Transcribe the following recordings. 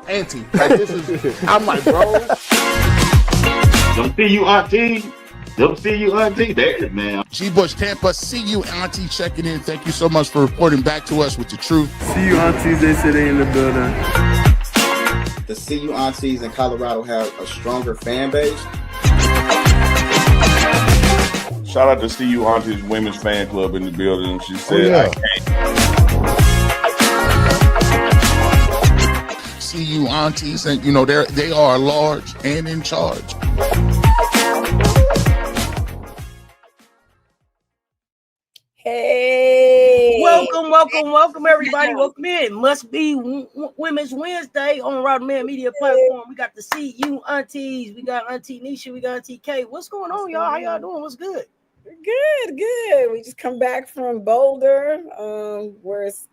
auntie. Like, this is, I'm like, bro. Don't see you, auntie. Don't see you, auntie. There, man. G. Bush, Tampa. See you, auntie, checking in. Thank you so much for reporting back to us with the truth. See you, aunties. They say they in the building. The CU Aunties in Colorado have a stronger fan base. Shout out to CU Aunties Women's Fan Club in the building. She said, I can't. CU Aunties, and you know, they are large and in charge. Hey, welcome everybody. Welcome in. Must be Women's Wednesday on Rod Man Media platform. We got the CU Aunties, we got Auntie Nisha, we got Auntie K. What's going on, y'all? How y'all doing? What's good? Good. We just come back from Boulder, where it's,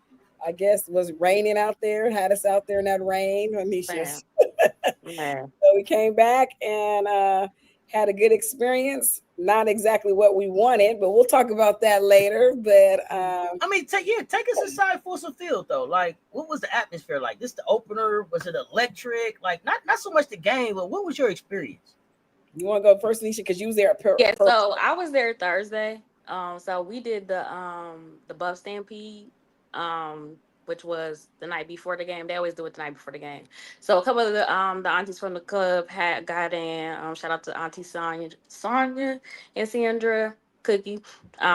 I guess, was raining out there. Had us out there in that rain, Anisha. So we came back and had a good experience. Not exactly what we wanted, but we'll talk about that later. But I mean, take us aside for some field though. Like, what was the atmosphere like? This the opener? Was it electric? Like, not so much the game, but what was your experience? You want to go first, Nisha, because you was there. So I was there Thursday. So we did the Buff Stampede, which was the night before the game. They always do it the night before the game. So a couple of the aunties from the club got in. Shout out to Auntie Sonia and Sandra Cookie. It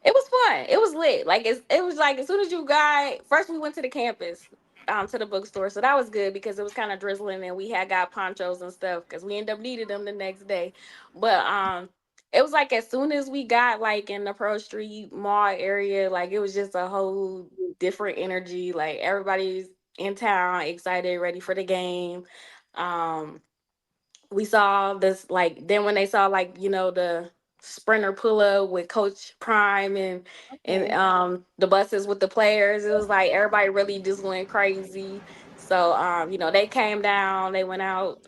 was fun. It was lit. Like it was like as soon as you got first, we went to the campus, to the bookstore. So that was good because it was kind of drizzling and we had got ponchos and stuff because we ended up needing them the next day. But it was like as soon as we got like in the Pearl Street Mall area, like it was just a whole different energy. Like everybody's in town, excited, ready for the game. We saw this like then when they saw like, you know, the sprinter pull up with Coach Prime and the buses with the players, it was like everybody really just went crazy. So you know, they came down, they went out,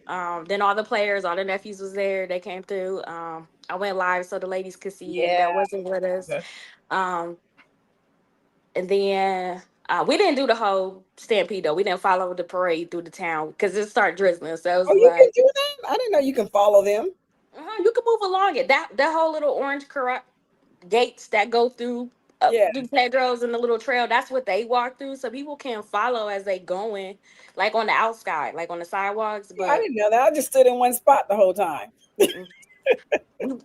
then all the players, all the nephews was there, they came through. I went live so the ladies could see it that wasn't with us. And then we didn't do the whole stampede though. We didn't follow the parade through the town because it started drizzling. So it was you can do that? I didn't know you can follow them. You can move along it. That whole little orange gates that go through through Pedro's and the little trail, that's what they walk through. So people can follow as they going, like on the outside, like on the sidewalks. But I didn't know that. I just stood in one spot the whole time.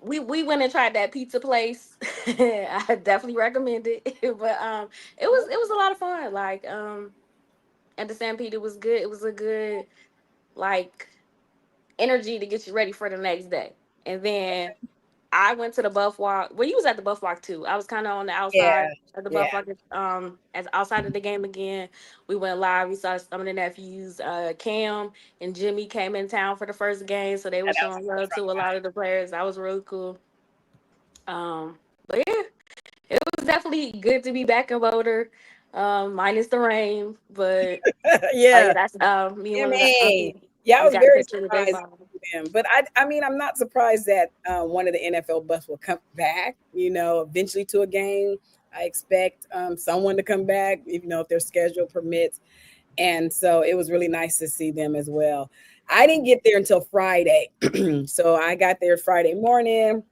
we went and tried that pizza place. I definitely recommend it. But it was a lot of fun. Like at the Stampede, it was good. It was a good like energy to get you ready for the next day. And then I went to the Buff Walk. Well, you was at the Buff Walk too. I was kind of on the outside of the Buff Walk. As outside of the game again. We went live. We saw some of the nephews. Cam and Jimmy came in town for the first game, so they were showing love to a lot of the players. That was really cool. But yeah, it was definitely good to be back in Boulder. Minus the rain, but that's me and I was very surprised with them. But I mean, I'm not surprised that one of the NFL busts will come back, you know, eventually to a game. I expect someone to come back, even though if their schedule permits. And so it was really nice to see them as well. I didn't get there until Friday. So I got there Friday morning,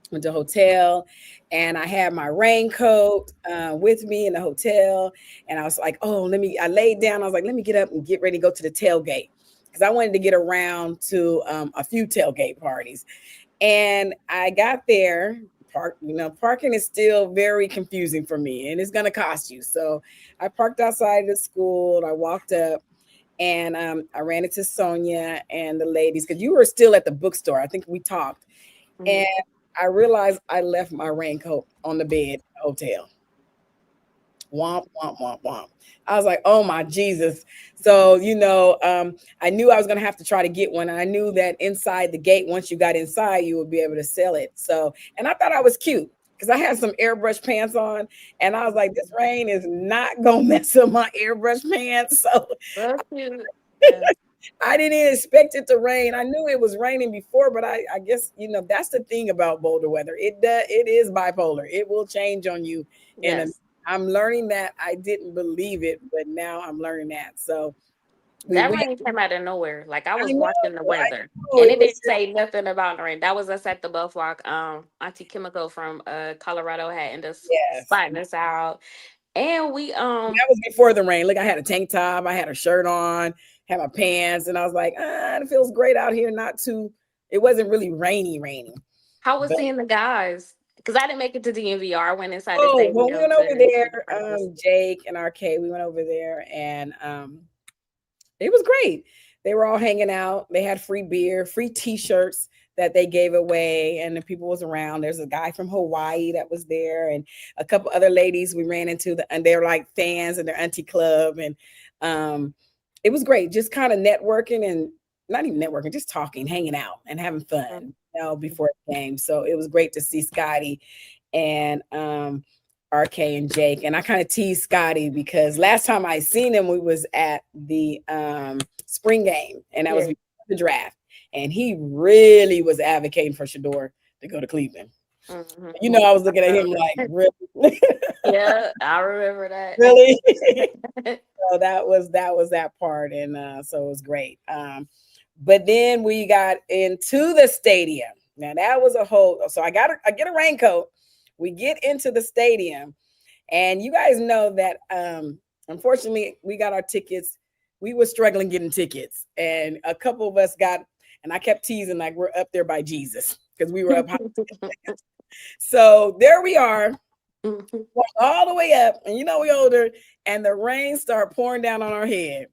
went to a hotel, and I had my raincoat with me in the hotel. And I was like, I laid down. I was like, let me get up and get ready to go to the tailgate. Because I wanted to get around to a few tailgate parties. And I got there. Parking is still very confusing for me, and it's going to cost you. So I parked outside of the school. I walked up, and I ran into Sonia and the ladies, because you were still at the bookstore. I think we talked. Mm-hmm. And I realized I left my raincoat on the bed at the hotel. Womp, womp, womp, womp. I was like, oh my Jesus. So, I knew I was going to have to try to get one. And I knew that inside the gate, once you got inside, you would be able to sell it. So, and I thought I was cute because I had some airbrush pants on, and I was like, this rain is not going to mess up my airbrush pants. So I didn't expect it to rain. I knew it was raining before, but I guess, that's the thing about Boulder weather. It is bipolar. It will change on you. Yes. And I'm learning that. I didn't believe it, but now I'm learning that. So That rain came out of nowhere. Like I was watching the weather, know, and it it was didn't say nothing about the rain. That was us at the Buff Walk. Auntie Chemical from Colorado had ended up yes. spotting us out, and we That was before the rain. Look, I had a tank top, I had a shirt on, had my pants, and I was like, it feels great out here. Not too. It wasn't really rainy. How was But seeing the guys? Because I didn't make it to DNVR. I went inside the oh, stadium when we went over to see the there, practice. Jake and RK, we went over there, and it was great. They were all hanging out. They had free beer, free T-shirts that they gave away, and the people was around. There's a guy from Hawaii that was there, and a couple other ladies we ran into, and they're like fans in their auntie club, and it was great. Just kind of networking and not even networking, just talking, hanging out, and having fun, before the game. So it was great to see Scotty and RK and Jake. And I kind of teased Scotty because last time I seen him, we was at the spring game, and that was before the draft. And he really was advocating for Shador to go to Cleveland. Mm-hmm. You know, I was looking at him like, really? Yeah, I remember that. Really? So that was that part, and so it was great. But then we got into the stadium. Now that was a whole. So I get a raincoat. We get into the stadium, and you guys know that unfortunately we got our tickets. We were struggling getting tickets, and a couple of us got. And I kept teasing like we're up there by Jesus because we were up high. So there we are, all the way up, and we older, and the rain started pouring down on our head.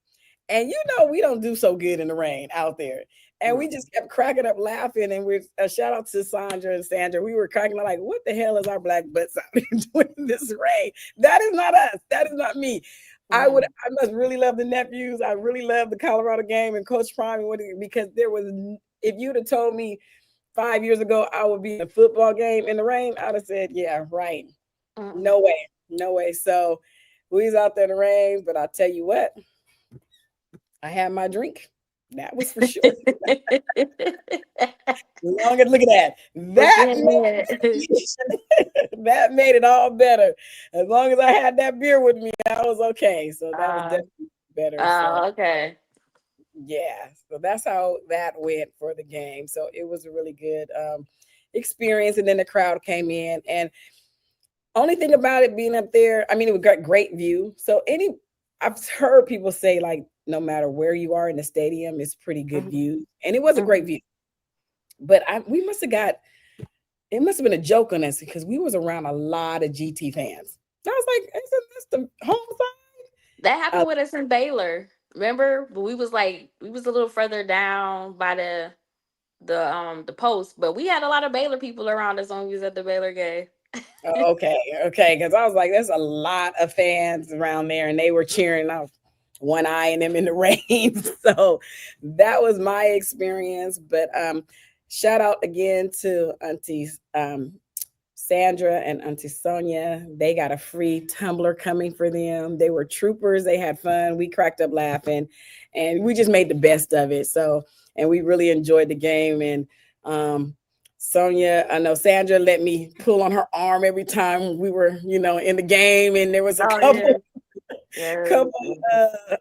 And we don't do so good in the rain out there. And we just kept cracking up laughing. And we shout out to Sandra and Sandra. We were cracking up like, what the hell is our black butts out here doing in this rain? That is not us. That is not me. I must really love the nephews. I really love the Colorado game and Coach Prime, because if you'd have told me 5 years ago I would be in a football game in the rain, I'd have said, yeah, right. No way. So we was out there in the rain, but I'll tell you what, I had my drink. That was for sure. Look at that. That made it all better. As long as I had that beer with me, I was okay. So that was definitely better. Okay. Yeah. So that's how that went for the game. So it was a really good experience. And then the crowd came in. And only thing about it being up there, I mean, it was a great view. So I've heard people say, like, no matter where you are in the stadium, it's pretty good view. And it was a great view. But we must have it must have been a joke on us because we was around a lot of GT fans. I was like, isn't this the home side? That happened with us in Baylor. Remember? But we was a little further down by the post, but we had a lot of Baylor people around us when we was at the Baylor game. Okay. Because I was like, there's a lot of fans around there, and they were cheering off one eye and them in the rain. So that was my experience. But shout out again to Aunties Sandra and Auntie Sonia. They got a free tumbler coming for them. They were troopers. They had fun. We cracked up laughing, and we just made the best of it. So, and we really enjoyed the game. And Sonia, I know Sandra let me pull on her arm every time we were, in the game, and there was a couple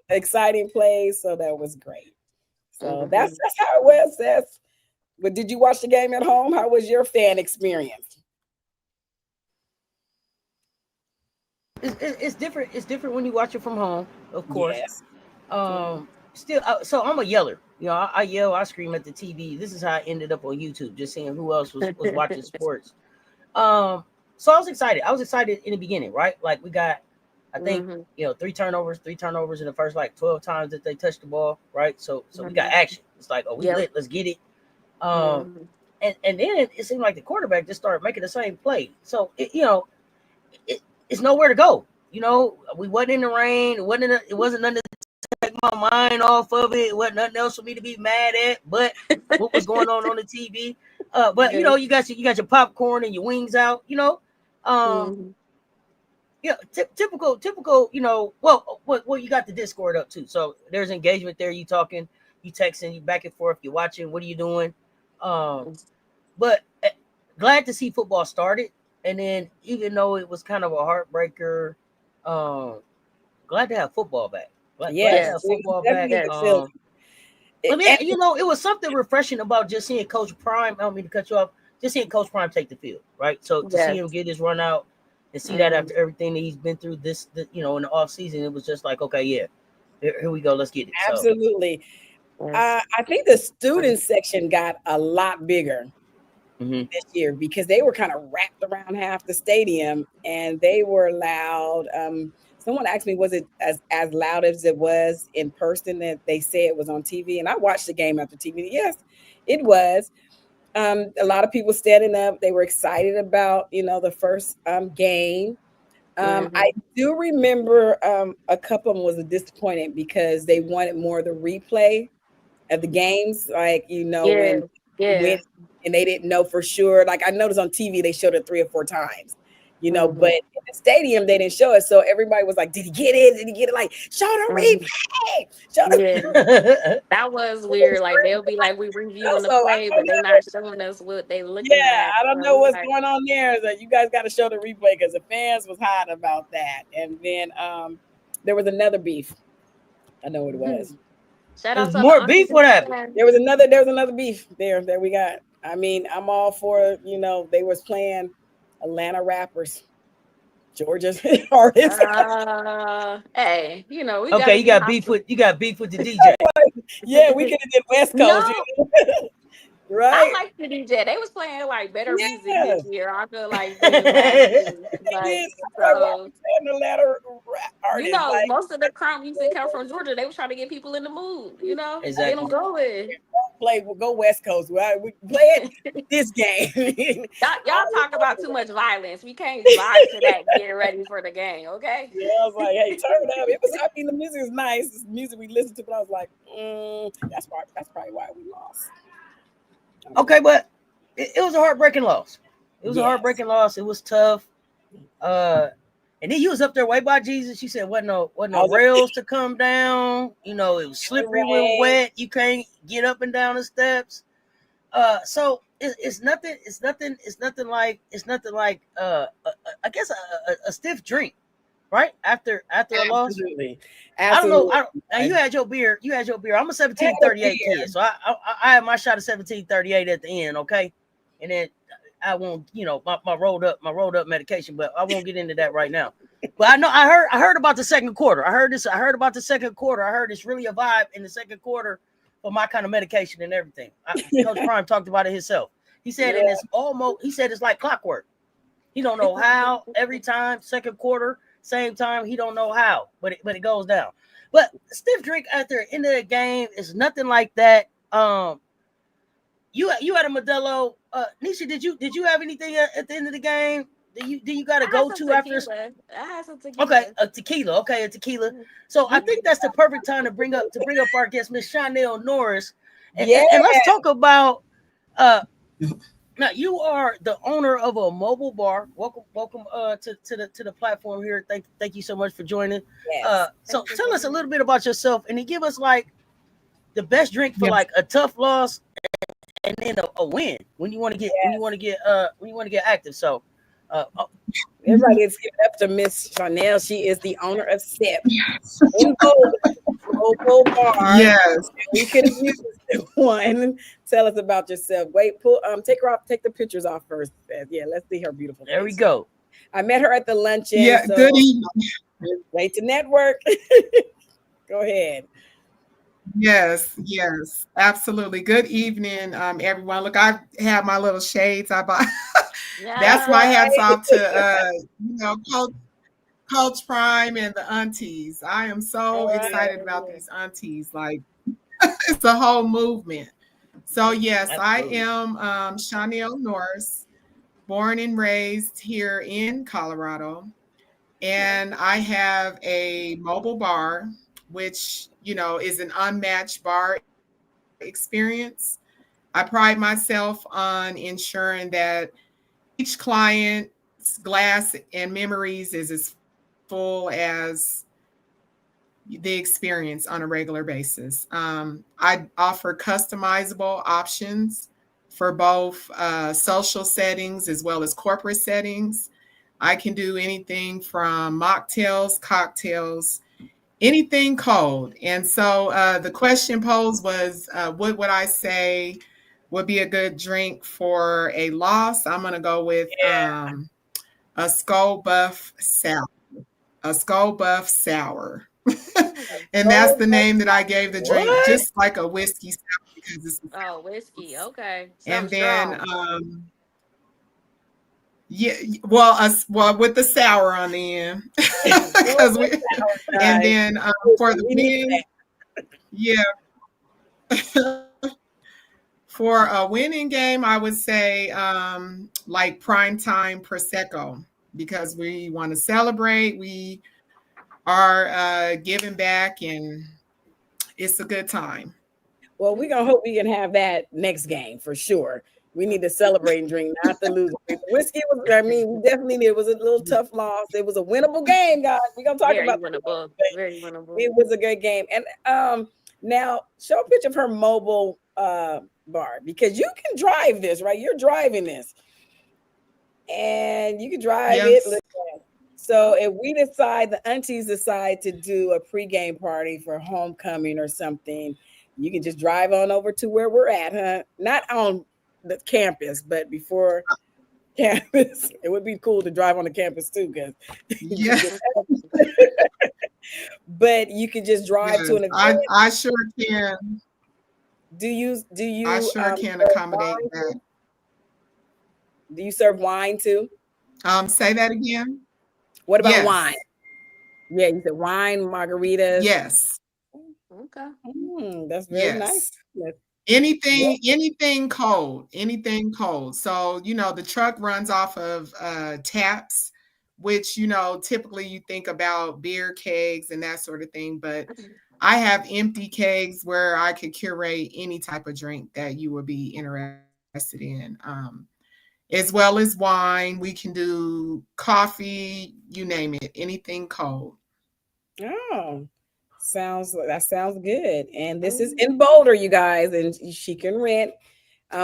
exciting plays. So that was great. So that's how it was. But did you watch the game at home? How was your fan experience? It's different. It's different when you watch it from home, of course. Yes. Still, so I'm a yeller. I yell, I scream at the TV. This is how I ended up on YouTube, just seeing who else was watching sports. So I was excited. I was excited in the beginning, right? Like we got, I think, 3 turnovers in the first 12 times that they touched the ball, right? So we got action. It's like, oh, we lit. Let's get it. And then it seemed like the quarterback just started making the same play. So it's nowhere to go. We wasn't in the rain. It wasn't nothing to take my mind off of it. It wasn't nothing else for me to be mad at. But what was going on the TV? But you got your popcorn and your wings out. Typical. Well, you got the Discord up too. So there's engagement there. You talking, you texting, you back and forth. You watching. What are you doing? But glad to see football started. And then, even though it was kind of a heartbreaker, glad to have football back. But Yes, yeah, football back. definitely the feeling. I mean, you know, it was something refreshing about just seeing Coach Prime. I don't mean to cut you off. Just seeing Coach Prime take the field, right? So to see him get his run out and see that after everything that he's been through you know, in the off season, it was just like, okay, yeah, here we go, let's get it. Absolutely. I think the student section got a lot bigger this year because they were kind of wrapped around half the stadium and they were loud. Someone asked me, was it as loud as it was in person that they say it was on TV? And I watched the game after TV. Yes, it was. A lot of people standing up. They were excited about, you know, the first game. I do remember a couple of them was disappointed because they wanted more of the replay of the games, like, you know, when and they didn't know for sure. Like I noticed on TV they showed it 3 or 4 times, you know, but in the stadium they didn't show it. So everybody was like, "Did he get it? Did he get it?" Like, show the replay. Show the That was weird. Like they'll be like, we reviewing the play, but they're not showing us what they looking at. I don't know what's going on there. So you guys got to show the replay because the fans was hot about that. And then there was another beef. I know what it was. Shout out to more beef. What happened? There was another beef there that we got. I mean, I'm all for, you know, they was playing Atlanta rappers, Georgia's artists. Hey, you know, we you got beef with the DJ. Yeah, we could have did West Coast. No. You know? Right. I like the DJ. They was playing like better music this year. I feel like, so, you know, like, most of the crowd music come from Georgia. They was trying to get people in the mood, you know, get them going. Go West Coast. Right? We play it this game. y'all talk about too much violence. We can't vibe to that. Get ready for the game, okay? Yeah, I was like, hey, turn it up. It was. I mean, the music is nice. It's music we listened to, but I was like, that's probably why we lost. Okay, but it was a heartbreaking loss. It was a heartbreaking loss. It was tough. And then you was up there way by Jesus. You said wasn't no rails to come down. You know, it was slippery when wet. You can't get up and down the steps. So it's nothing like I guess a stiff drink, right? After a loss. Absolutely. I don't know. Now you had your beer. I'm a 1738 kid, so I had my shot of 1738 at the end. Okay, and then I won't, you know, my rolled up medication, but I won't get into that right now. But I know I heard about the second quarter. I heard about the second quarter. I heard it's really a vibe in the second quarter for my kind of medication and everything. Coach Prime talked about it himself. He said, and it's like clockwork. He don't know how every time second quarter, same time, he don't know how, but it goes down. But stiff drink at the end of the game is nothing like that. You had a Modelo. Nisha, did you have anything at the end of the game? Do you got to go to after? I had some tequila. Okay, a tequila. Okay, a tequila. So I think that's the perfect time to bring up our guest, Miss Chanel Norris. And let's talk about. Now you are the owner of a mobile bar. Welcome to the platform here. Thank you so much for joining. Yes. So tell us a little bit about yourself, and then give us like the best drink for like a tough loss and then a win when you want to get active. So everybody is giving up to Miss Chanel. She is the owner of Sept. Mobile bar. Yes. We could have used one. Tell us about yourself. Wait, take her off, take the pictures off first. Yeah, let's see her beautiful face. There we go. I met her at the luncheon. Yeah, so good evening. Wait to network. Go ahead. Yes, absolutely. Good evening, everyone. Look, I have my little shades. I bought. That's my hats off to Coach Prime and the Aunties. I am so excited about these Aunties. Like it's a whole movement. So yes, absolutely. I am Chanel Norris, born and raised here in Colorado, and I have a mobile bar, which is an unmatched bar experience. I pride myself on ensuring that each client's glass and memories is as full as the experience on a regular basis. I offer customizable options for both social settings as well as corporate settings. I can do anything from mocktails, cocktails, anything cold. And so the question posed was, what would I say would be a good drink for a loss? I'm going to go with a Skull Buff Sour. A Skull Buff Sour. And that's the name that I gave the drink, just like a whiskey sour because it's whiskey. Okay. And Something then strong. yeah, well, with the sour on the end, because and then for the win, yeah, for a winning game, I would say like primetime Prosecco because we want to celebrate. We are giving back, and it's a good time. Well, we're gonna hope we can have that next game for sure. We need to celebrate and drink, not to lose. The whiskey was, I mean, we definitely did. It was a little tough loss. It was a winnable game, guys. We're gonna talk about winnable. Very winnable. It was a good game. And now show a picture of her mobile bar because you can drive this, right? You're driving this. And you can drive it. So if we decide, the aunties decide to do a pregame party for homecoming or something, you can just drive on over to where we're at, huh? Not on the campus, but before campus. It would be cool to drive on the campus too, because but you could just drive to an event. I sure can. Do you I sure can accommodate that. Do you serve wine too? Say that again. What about wine? Yeah, you said wine, margaritas. Yes. Okay. That's very nice. Anything cold, anything cold. So, the truck runs off of taps, which, typically you think about beer kegs and that sort of thing. But I have empty kegs where I could curate any type of drink that you would be interested in. As well as wine. We can do coffee, you name it, anything cold. Oh, that sounds good. And this is in Boulder, you guys, and she can rent.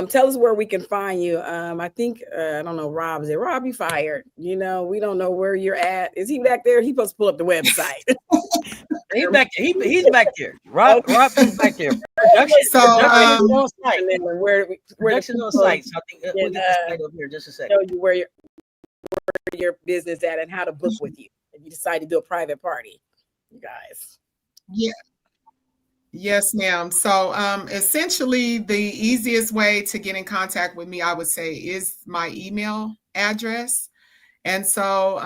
Tell us where we can find you. I think I don't know, Rob. Is it Rob? You fired? We don't know where you're at. Is he back there? He's supposed to pull up the website. He's back there. He's back there. Rob is back there. Production on site. Production on site. So I think we'll get this site over here just a second. Show you where your business at and how to book with you if you decide to do a private party, you guys. Yeah. Yes, ma'am. So essentially the easiest way to get in contact with me, I would say, is my email address. And so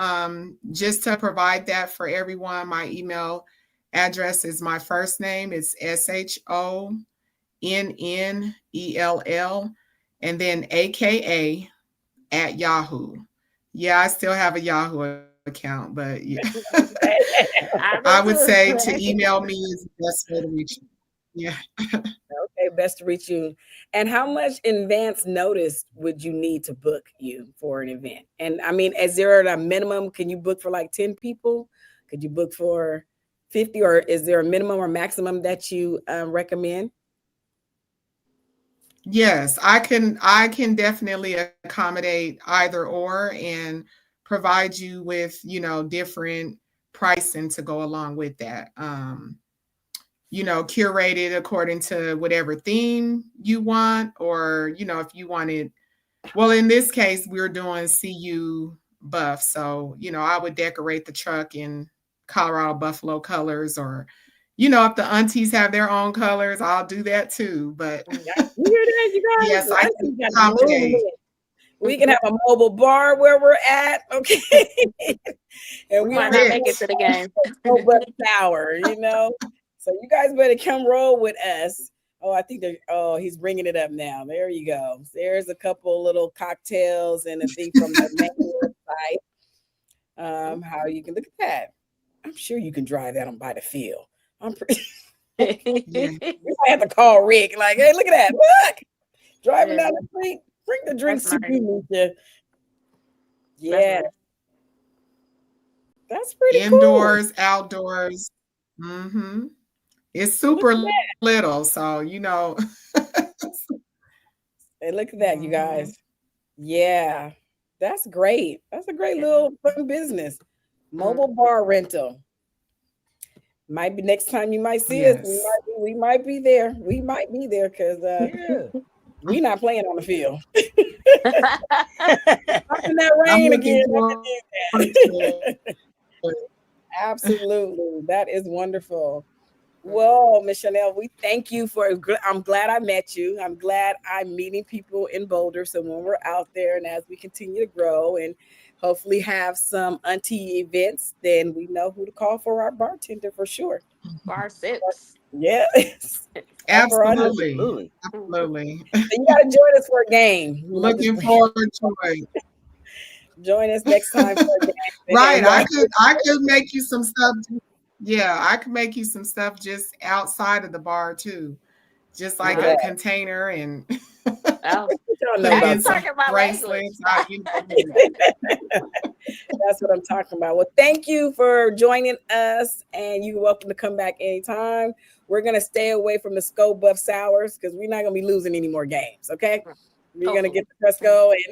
just to provide that for everyone, my email address is my first name. It's SHONNELL and then AKA at Yahoo. Yeah, I still have a Yahoo account, but yeah. I would say to email me is the best way to reach me. Yeah. Okay, best to reach you. And how much advance notice would you need to book you for an event? And I mean, is there a minimum? Can you book for like 10 people? Could you book for 50, or is there a minimum or maximum that you recommend? Yes, I can definitely accommodate either or and provide you with, different pricing to go along with that. Curated according to whatever theme you want, or, if you wanted, well, in this case, we're doing CU buff. So, I would decorate the truck in Colorado Buffalo colors, or, if the aunties have their own colors, I'll do that too. But you hear that, you guys? Yes, I can accommodate. We can have a mobile bar where we're at, okay? And we might not make it to the game. Power, So you guys better come roll with us. Oh, I think he's bringing it up now. There you go. There's a couple little cocktails and a thing from the main website. How you can look at that. I'm sure you can drive that on by the field. I'm pretty. You might have to call Rick. Like, hey, look at that. Look, driving down the street. Bring the drinks to you, Nisha. Yeah, that's pretty indoors, cool. Outdoors. It's super little, so Hey, look at that, you guys. Yeah, that's great. That's a great little fun business. Mobile bar rental. Might be next time you might see us. We might be there. We might be there because we're not playing on the field. I'm in that rain again. Absolutely. That is wonderful. Well, Miss Chanel, we thank you I'm glad I met you. I'm glad I'm meeting people in Boulder. So when we're out there and as we continue to grow and hopefully have some auntie events, then we know who to call for our bartender for sure. Bar sips. Yes. Absolutely. Absolutely. So you got to join us for a game. Looking forward to it. Join us next time for a game. Right. I could make you some stuff. Yeah, I could make you some stuff just outside of the bar too. Just like a container and that's bracelets. That's what I'm talking about. Well, thank you for joining us, and you're welcome to come back anytime. We're gonna stay away from the Sco Buff Sours because we're not gonna be losing any more games. Okay, we're gonna get the Fresco, and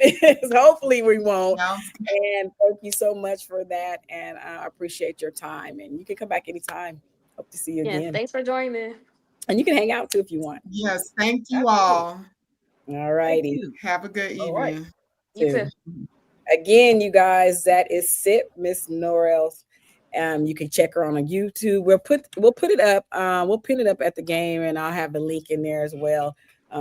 hopefully we won't. And thank you so much for that, and I appreciate your time. And you can come back anytime. Hope to see you again. Thanks for joining. And you can hang out too if you want. Yes, thank you all. All righty. Have a good evening. You too. Again, you guys, that is Sip, Miss Norrell's. You can check her on YouTube. We'll put it up. We'll pin it up at the game, and I'll have the link in there as well.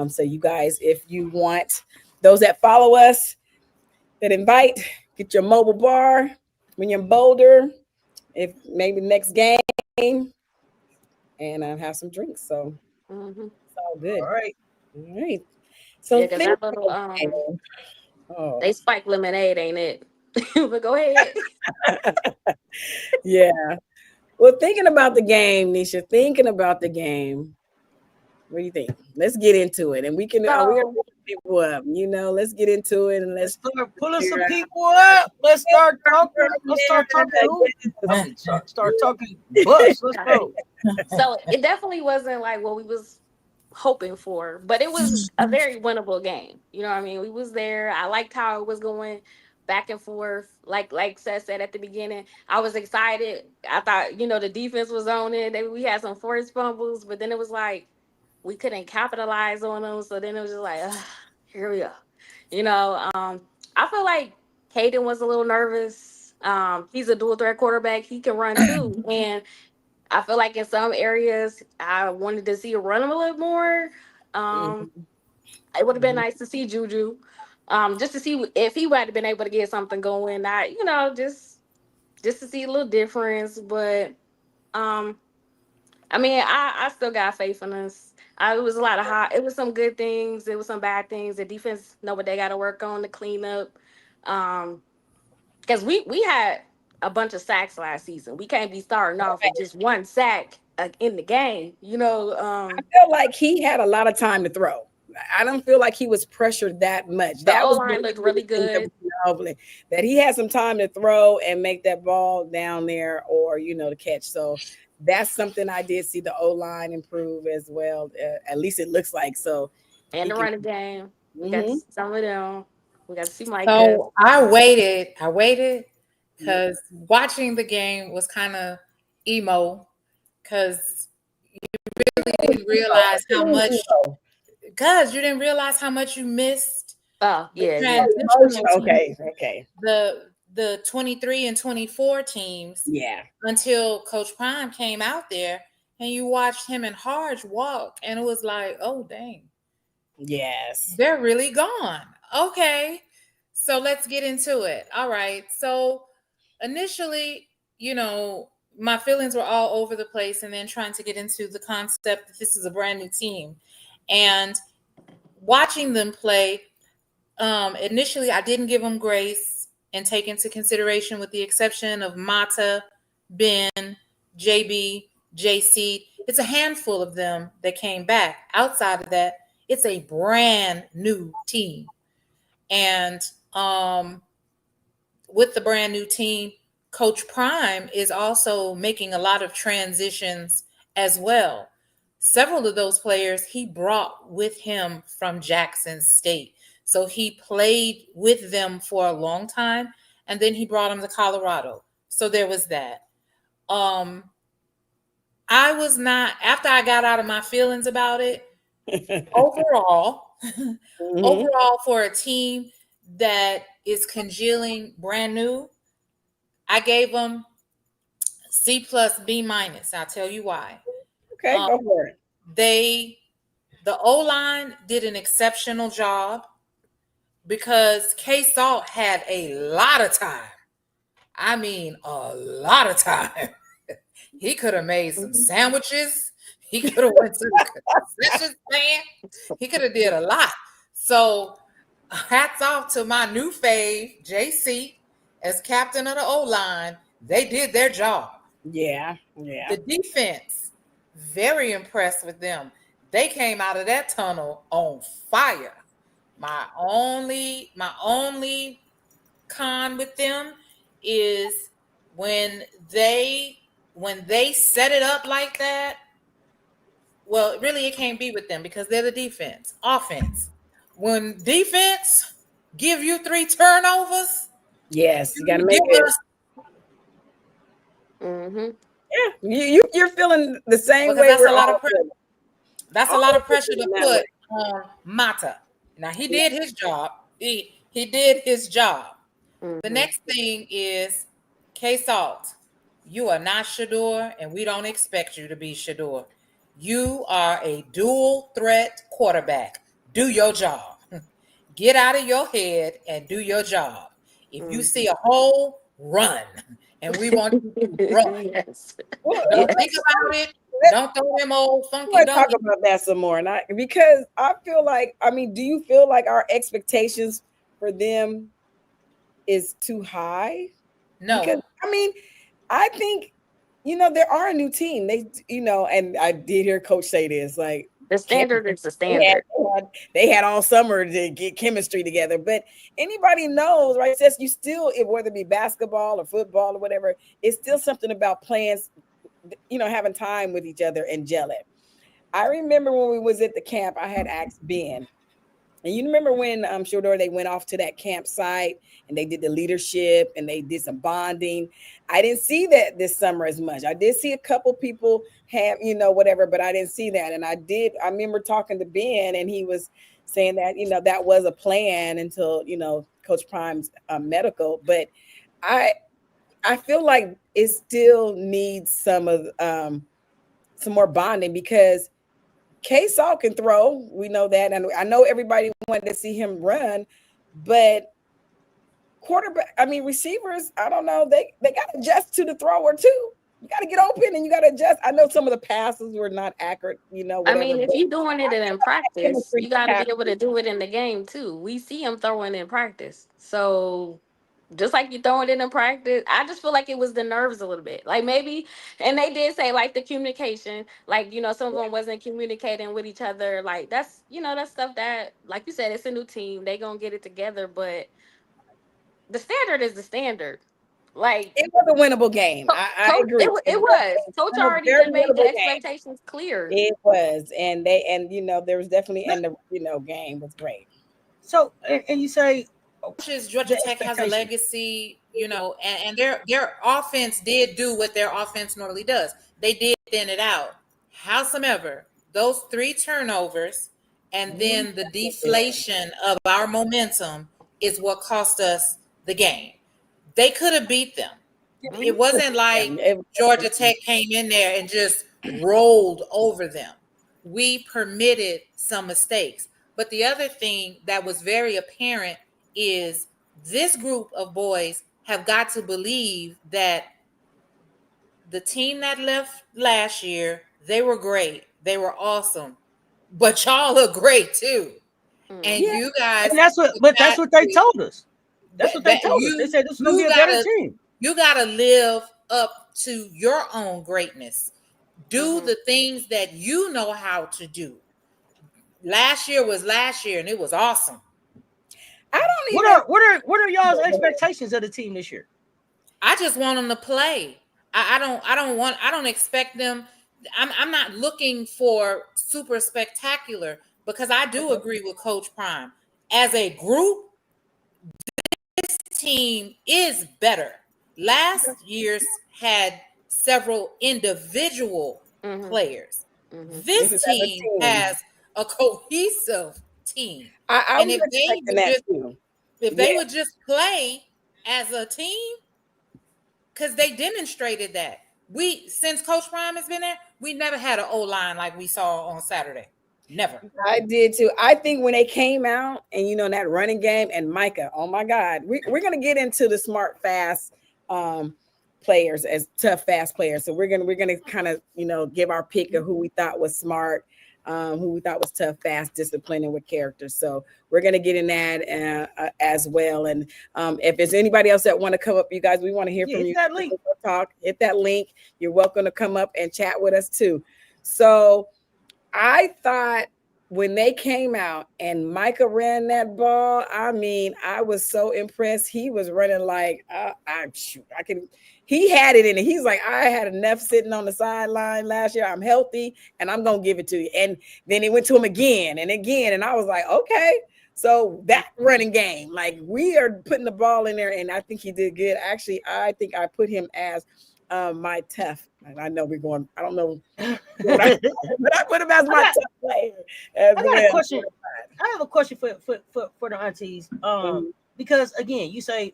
So you guys, if you want those that follow us, that invite, get your mobile bar when you're in Boulder. If maybe next game. And have some drinks. So it's all good. All right. So that little they spike lemonade, ain't it? But go ahead. Yeah. Well, thinking about the game, Nisha. Thinking about the game. What do you think? Let's get into it, and we can. We're gonna pull people up. Let's get into it, and let's start pulling some people up. Let's start talking. Let's start talking. Start talking. Bus. Let's go. So it definitely wasn't like what we was hoping for, but it was a very winnable game. You know what I mean? We was there. I liked how it was going back and forth. Like Seth said at the beginning, I was excited. I thought, the defense was on it. We had some forced fumbles, but then it was like we couldn't capitalize on them. So then it was just like, here we go. I feel like Caden was a little nervous. He's a dual threat quarterback. He can run too. And I feel like in some areas I wanted to see him run a little more. It would have been nice to see Juju. Just to see if he would have been able to get something going. Just to see a little difference. But I still got faith in us. It was a lot of it was some good things. It was some bad things. The defense know what they got to work on to clean up. Because we had a bunch of sacks last season. We can't be starting off with just one sack in the game. I feel like he had a lot of time to throw. I don't feel like he was pressured that much. That O-line looked really good. That he had some time to throw and make that ball down there or, to catch. So that's something I did see the O-line improve as well. At least it looks like so. And the running game. We got some of them. We got to see Mike. So I waited because watching the game was kind of emo because you really didn't realize how much. Because you didn't realize how much you missed. Oh, yeah. Okay. The 23 and 24 teams. Yeah. Until Coach Prime came out there and you watched him and Harge walk, and it was like, oh dang. Yes. They're really gone. Okay. So let's get into it. All right. So initially, my feelings were all over the place, and then trying to get into the concept that this is a brand new team. And watching them play, initially I didn't give them grace and take into consideration, with the exception of Mata, Ben, JB, JC. It's a handful of them that came back. Outside of that, it's a brand new team. And with the brand new team, Coach Prime is also making a lot of transitions as well. Several of those players he brought with him from Jackson State. So he played with them for a long time, and then he brought them to Colorado. So there was that. I was not, after I got out of my feelings about it, overall, overall for a team that is congealing brand new, I gave them C plus B minus. I'll tell you why. Okay, go for it. The O-line did an exceptional job because K-Salt had a lot of time. I mean, a lot of time. He could have made some sandwiches. He could have went to the concession stand. He could have did a lot. So hats off to my new fave, JC, as captain of the O-line. They did their job. Yeah. The defense, very impressed with them. They came out of that tunnel on fire. My only con with them is when they set it up like that. Well, really, it can't be with them because they're the defense. Offense, when defense give you 3 turnovers, yes, you got to make it. Yeah, you're feeling the same way. That's a lot of pressure. That's a lot of pressure to put on Mata. Now he did his job. He did his job. The next thing is K-Salt. You are not Shador, and we don't expect you to be Shador. You are a dual threat quarterback. Do your job. Get out of your head and do your job. If you see a hole, run. And we want you to run. Yes. Don't think about it. Don't throw them old funky. Let's talk about that some more. Because I feel like, do you feel like our expectations for them is too high? No. Because, I think, they are a new team. They, and I did hear Coach say this, like, the standard is the standard. They had all summer to get chemistry together. But anybody knows, right? Says you still, whether it be basketball or football or whatever, it's still something about playing, having time with each other and gelling. I remember when we was at the camp, I had asked Ben. And you remember when Shador, they went off to that campsite and they did the leadership and they did some bonding. I didn't see that this summer as much. I did see a couple people have, whatever, but I didn't see that. And I remember talking to Ben and he was saying that, that was a plan until, Coach Prime's medical. But I feel like it still needs some more bonding because K-Salt can throw. We know that. And I know everybody wanted to see him run, but receivers, I don't know. They got to adjust to the thrower too. You got to get open and you got to adjust. I know some of the passes were not accurate, whatever, if you're doing it in practice, you got to be able to do it in the game too. We see him throwing in practice. So just like you throwing it in practice, I just feel like it was the nerves a little bit. Like maybe, and they did say like the communication, like, some of them wasn't communicating with each other. Like that's, that's stuff that, like you said, it's a new team. They gonna get it together, but the standard is the standard. Like it was a winnable game. I agree. It was. Coach already made the expectations clear. It was, and there was definitely, and the game was great. So, and you say, Georgia Tech has a legacy, and their offense did do what their offense normally does. They did thin it out. Howsoever, those 3 turnovers and then the deflation of our momentum is what cost us the game. They could have beat them. It wasn't like Georgia Tech came in there and just rolled over them. We permitted some mistakes. But the other thing that was very apparent is this group of boys have got to believe that the team that left last year, they were great. They were awesome. But y'all are great too. And you guys, and that's what they told us. That's what they told us. They said this is going to be a better team. You got to live up to your own greatness. Do the things that you know how to do. Last year was last year, and it was awesome. What are y'all's expectations of the team this year? I just want them to play. I don't expect them. I'm not looking for super spectacular because I do agree with Coach Prime. As a group, this team is better. Last year's had several individual players. This team has a cohesive team. I and was expecting that too. If they would just play as a team, because they demonstrated that. Since Coach Prime has been there, we never had an O-line like we saw on Saturday. Never. I did too. I think when they came out and that running game and Micah, oh my God, we're gonna get into the smart, fast players as tough, fast players. So we're gonna kind of give our pick of who we thought was smart, who we thought was tough, fast, disciplined, and with character. So we're gonna get in that as well. And if there's anybody else that want to come up, you guys, we want to hear from you. That link. Hit that link. You're welcome to come up and chat with us too. So I thought when they came out and Micah ran that ball, I mean, I was so impressed. He was running like he had it in it. He's like, I had enough sitting on the sideline last year. I'm healthy and I'm gonna give it to you. And then it went to him again and again. And I was like, okay. So that running game, like we are putting the ball in there, and I think he did good. Actually, I think I put him as my tough. And I know we're going, I don't know, but I put him as my tough player. I got a question. I have a question for the aunties. Because again, you say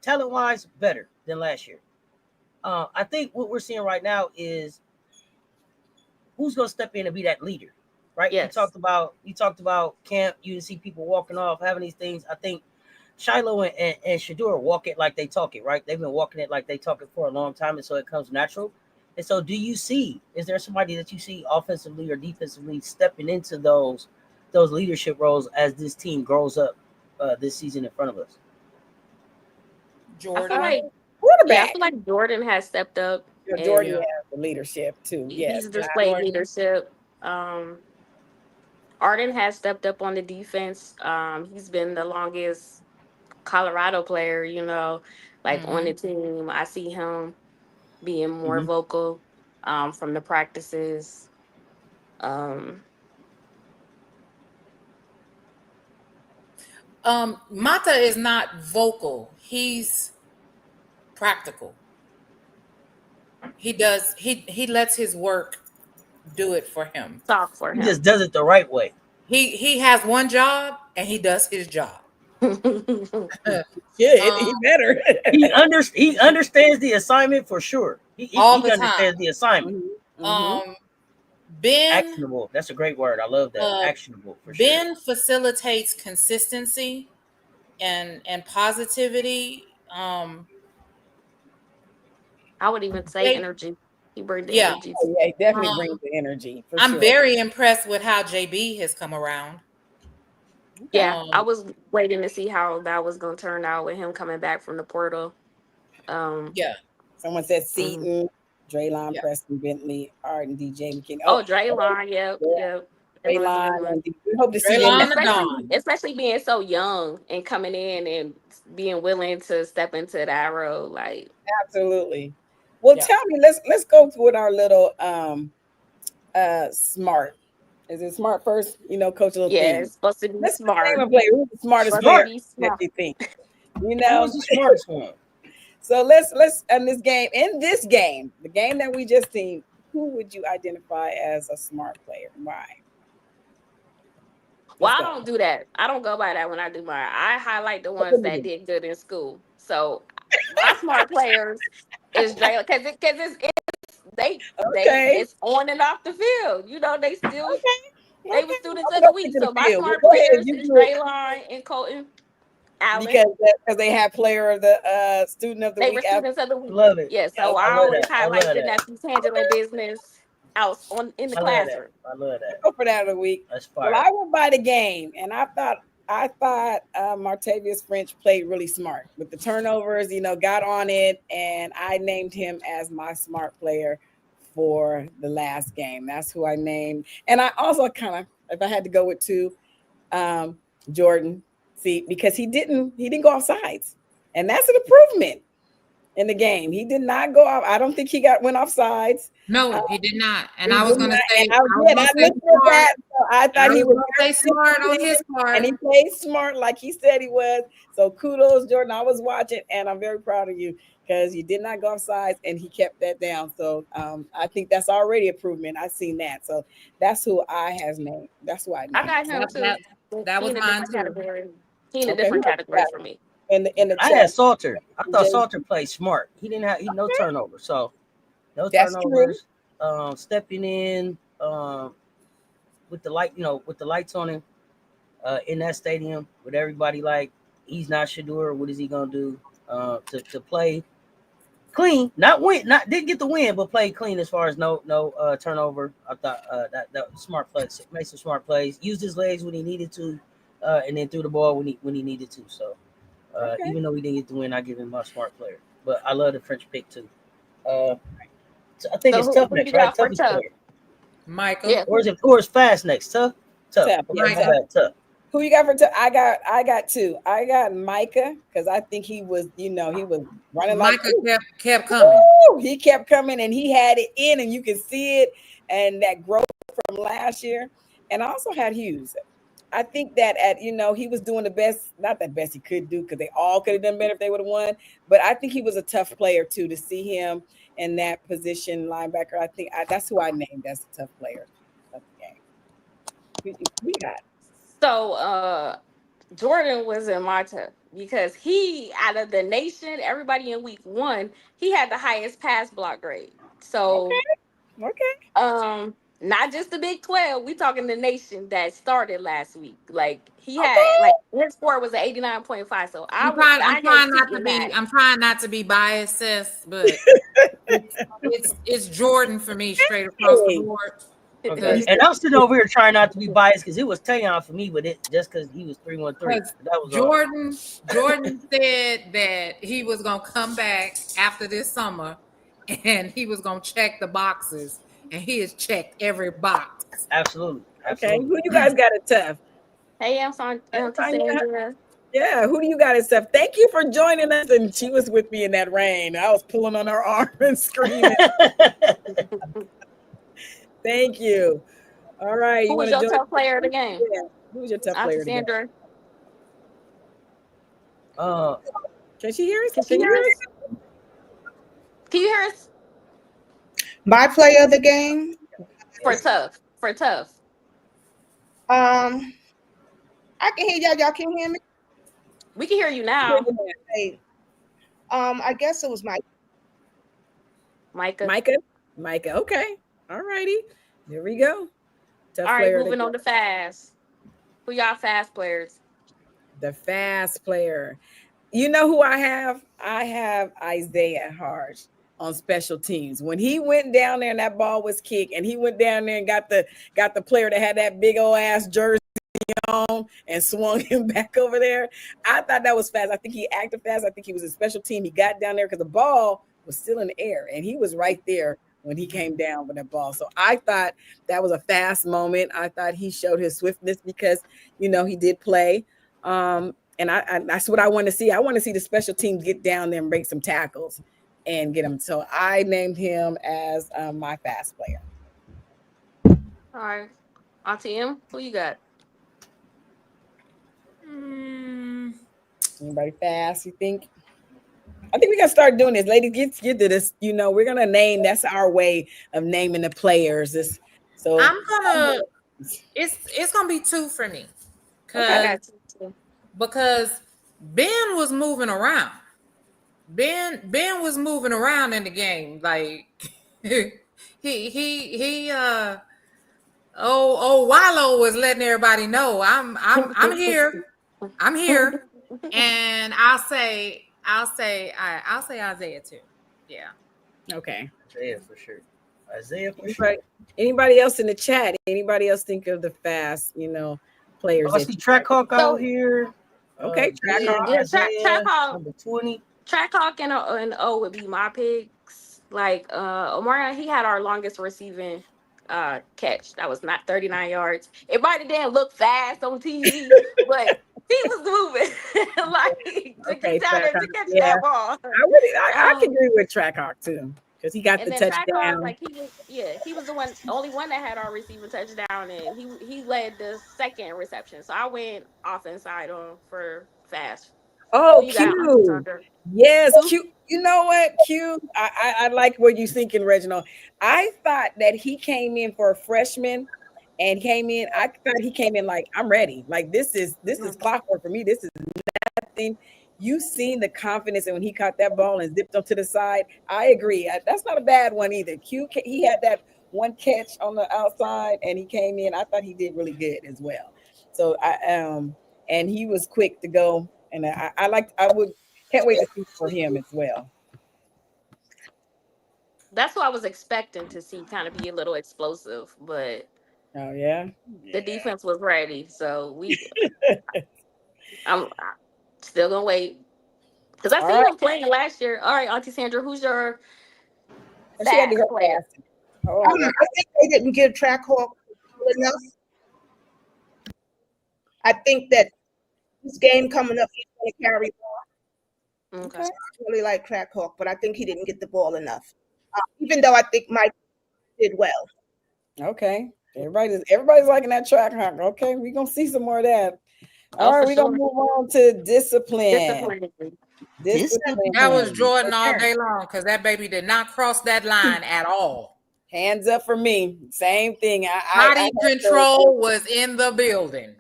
talent wise better than last year. I think what we're seeing right now is who's going to step in and be that leader, right? Yes. You talked about camp. You didn't see people walking off, having these things. I think Shiloh and Shador walk it like they talk it, right? They've been walking it like they talk it for a long time, and so it comes natural. And so is there somebody that you see offensively or defensively stepping into those leadership roles as this team grows up this season in front of us? Jordan. I feel like Jordan has stepped up. Yeah, Jordan has the leadership too. Yes. He's displayed leadership. Arden has stepped up on the defense. He's been the longest Colorado player, on the team. I see him being more vocal from the practices. Mata is not vocal. He's practical. He lets his work do it for him. Talk for him. He just does it the right way. He has one job and he does his job. He better. he understands the assignment for sure. He understands the assignment. Ben, actionable. That's a great word. I love that. Actionable for sure. Ben facilitates consistency and positivity. I would even say energy. He brings the energy. He definitely brings the energy. I'm very impressed with how JB has come around. Yeah, I was waiting to see how that was going to turn out with him coming back from the portal. Someone said Seton, Draylon, Preston, Bentley, Arden, DJ McKinney. Draylon, yep. Draylon, we hope to see him. Especially being so young and coming in and being willing to step into the arrow, like absolutely. Well, tell me, let's go with our little smart. Is it smart first? Coach a little thing. It's supposed to be smart. Who's the smartest player that you think? Who's the smartest one? So let's in this game, the game that we just seen, who would you identify as a smart player? Why? I don't do that. I don't go by that when I do mine. I highlight the ones that did good in school. So my smart players is Dre, because it's on and off the field. They still they were students of the week. So my smart players is Draylon and Colton Allen. Because they had player of the student of the week. They were students of the week. Love it. Yeah, so I always highlight the nephews handling business out in the classroom. I love that. Go for that of the week. That's fire. Well, I went by the game, and I thought Martavius French played really smart with the turnovers. Got on it, and I named him as my smart player for the last game. That's who I named, and I also kind of, if I had to go with two, Jordan. See, because he didn't go off sides, and that's an improvement in the game. He did not go off. I don't think he went off sides. No, he did not. And I was going to say, I thought he was play smart on his part, and he played smart like he said he was. So kudos, Jordan. I was watching, and I'm very proud of you. because you did not go off sides and he kept that down. So I think that's already improvement. I've seen that. So that's who I has named. That's who I named. I got him too. That was mine too. Category. He in a different category for me. In the I chat. had Salter. I thought Salter played smart. He didn't have no turnover. So no turnovers. Stepping in with the light, with the lights on him in that stadium with everybody like he's not Shador. What is he gonna do to play clean? Not win, didn't get the win, but play clean as far as no turnover. I thought that was smart plays. Made some smart plays. Used his legs when he needed to, and then threw the ball when he needed to. So even though we didn't get the win, I give him my smart player. But I love the French pick too. So I think it's tough next, right? Tough. Michael. Yeah. Or is fast next? Tough. Yeah, tough. Who you got for tough? I got two. I got Micah because I think he was, he was running Micah like kept coming. He kept coming and he had it in, and you can see it, and that growth from last year. And I also had Hughes. I think that he was doing the best, not the best he could do, because they all could have done better if they would have won. But I think he was a tough player too, to see him in that position, linebacker. I think that's who I named as a tough player of the game. We got. So Jordan was in my tough because he, out of the nation, everybody in week 1, he had the highest pass block grade. So okay. Not just the Big 12. We talking the nation that started last week. Like he had his score was an 89.5. So I'm trying not to be biased, sis, but it's Jordan for me straight across the board. Okay. And I'm sitting over here trying not to be biased because it was Tayon for me, but it just because he was 313. That was Jordan said that he was gonna come back after this summer and he was gonna check the boxes, and he has checked every box. Absolutely. Okay, who you guys got it tough? Hey, I'm Sandra. Yeah, who do you got it tough? Thank you for joining us. And she was with me in that rain. I was pulling on her arm and screaming. Thank you. All right. Who was your tough player of the game? Yeah. Who was your tough player of the game? Sandra. Can she hear us? Can you hear us? My player of the game? For tough. I can hear y'all. Y'all can hear me? We can hear you now. I guess it was Micah. Okay. All righty. There we go. Tough All right, moving on to fast. Who y'all fast players? The fast player. You know who I have? I have Isaiah Harge on special teams. When he went down there and that ball was kicked, and he went down there and got the player that had that big old ass jersey on and swung him back over there. I thought that was fast. I think he acted fast. I think he was a special team. He got down there because the ball was still in the air, and he was right there when he came down with that ball. So I thought that was a fast moment. I thought he showed his swiftness because, he did play. And that's what I want to see. I want to see the special team get down there and break some tackles and get him. So I named him as my fast player. All right. Auntie M, who you got? Anybody fast, you think? I think we gotta start doing this, ladies. Get to this. We're gonna name. That's our way of naming the players. It's gonna be 2 for me, because Ben was moving around. Ben was moving around in the game, like Wallow was letting everybody know I'm here. I'm here, and I'll say Isaiah too. Yeah. Okay. Isaiah for sure. Anybody else in the chat? Anybody else think of the fast, players? I see Trackhawk out here. Okay, Trackhawk. Yeah, Trackhawk. Number 20. Trackhawk and O would be my picks. Like Omar, he had our longest receiving catch. That was not 39 yards. It might have didn't look fast on TV, but he was moving to get down there to catch that ball. I can agree with Trackhawk too, because he got the touchdown. He was the only one that had our receiving touchdown, and he led the second reception. So I went offense side on for fast Oh, You got Auntie Q. Sandra. Yes, Q. You know what, Q? I like what you're thinking, Reginald. I thought that he came in for a freshman and came in. I thought he came in like, I'm ready. Like this is clockwork for me. This is nothing. You seen the confidence, and when he caught that ball and zipped him to the side, I agree. That's not a bad one either. He had that one catch on the outside, and he came in. I thought he did really good as well. So and he was quick to go, and I would can't wait to see for him as well. That's what I was expecting to see, kind of be a little explosive, but Oh yeah, the defense was ready. So I'm still gonna wait because I all seen right. him playing last year. All right, Auntie Sandra, who's your She had to fast go player? fast. Hold on. I think they didn't give Trackhawk enough. I think that this game coming up, he's going to carry on. Okay. I really like Trackhawk, but I think he didn't get the ball enough. Even though I think Mike did well. Okay, everybody's liking that track, huh? Okay, we're gonna see some more of that. All Oh, right, for we're gonna sure. move on to discipline. Discipline. That was Jordan all Okay. day long because that baby did not cross that line at all. Hands up for me. Same thing. Body control was in the building.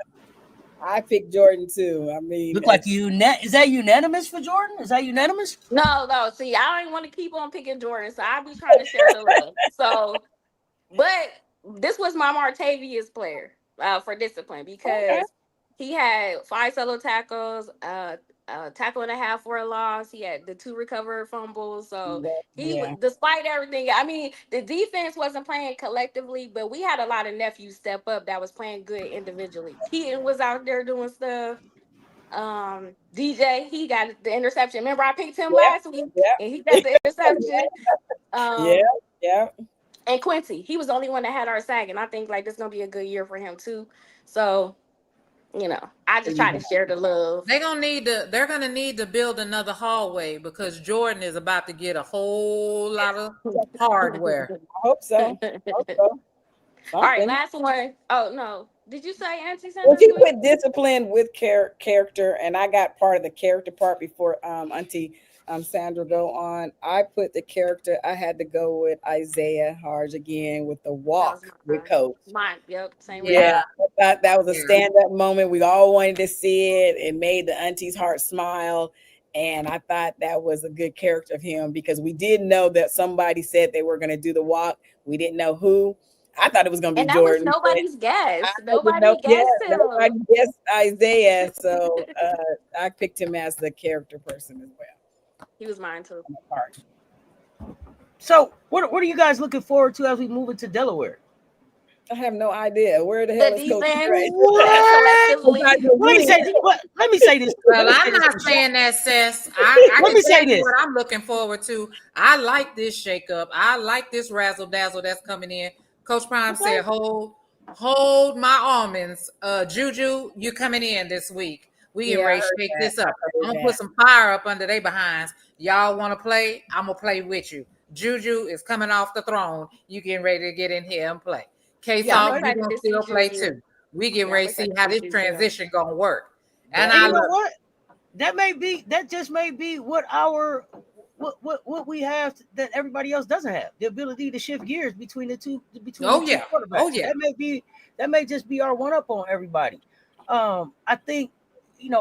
I picked Jordan too. I mean, Look like is that unanimous for Jordan? Is that unanimous? No. See, I don't want to keep on picking Jordan, so I'll be trying to share the love. So, but this was my Martavius player for discipline because he had 5 solo tackles, tackle and a half for a loss. He had the 2 recovered fumbles. So he was, despite everything, I mean, the defense wasn't playing collectively, but we had a lot of nephews step up that was playing good individually. Keaton was out there doing stuff. DJ, he got the interception. Remember, I picked him last week, and he got the interception. Yeah. And Quincy, he was the only one that had our sack, and I think like this is gonna be a good year for him too. So, I just try to share the love. They're gonna need to build another hallway because Jordan is about to get a whole lot of hardware. I hope so. All right, last one. Oh no, did you say Auntie Sandra? Well, she put discipline with character, and I got part of the character part before Auntie Sandra go on. I put the character. I had to go with Isaiah Harge again with the walk with Coach. Mine, yep, same. Yeah, I thought that was a stand-up moment. We all wanted to see it. It made the auntie's heart smile. And I thought that was a good character of him because we did know that somebody said they were going to do the walk. We didn't know who. I thought it was going to be Jordan. That was nobody's guess. Nobody guessed him. Nobody guessed Isaiah. So I picked him as the character person as well. He was mine too. So what are you guys looking forward to as we move into Delaware? I have no idea. Where the hell is Coach Gray? Let me say this. Well, I'm not saying that, Sess. I let me say this. What I'm looking forward to. I like this shakeup. I like this razzle dazzle that's coming in. Coach Prime said, "Hold my almonds." Juju, you coming in this week? We get ready to shake this up. I'm gonna put some fire up under their behinds. Y'all want to play? I'm gonna play with you. Juju is coming off the throne. You getting ready to get in here and play. K-Soft, we gonna still play too. We getting ready to see how this transition gonna work. And you know what? That just may be what what we have that everybody else doesn't have. The ability to shift gears between the two quarterbacks. That may just be our one up on everybody. I think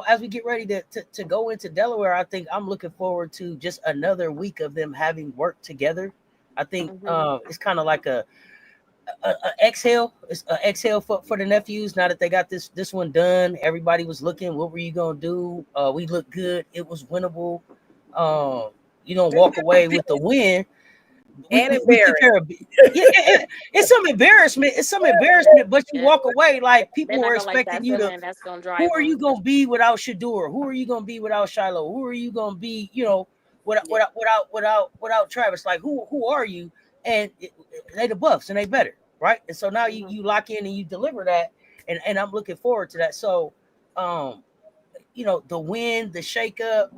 as we get ready to go into Delaware, I think I'm looking forward to just another week of them having worked together. I think it's kind of like a exhale. It's an exhale for the nephews. Now that they got this one done, everybody was looking. What were you gonna do? We looked good. It was winnable. Walk away with the win. It's some embarrassment. But you walk away like people are expecting you to. Who are you gonna be without Shador? Who are you gonna be without Shiloh? Who are you gonna be? Without Travis. Like who are you? And they the Buffs and they better, right? And so now you lock in and you deliver that, and I'm looking forward to that. So, the win, the shakeup.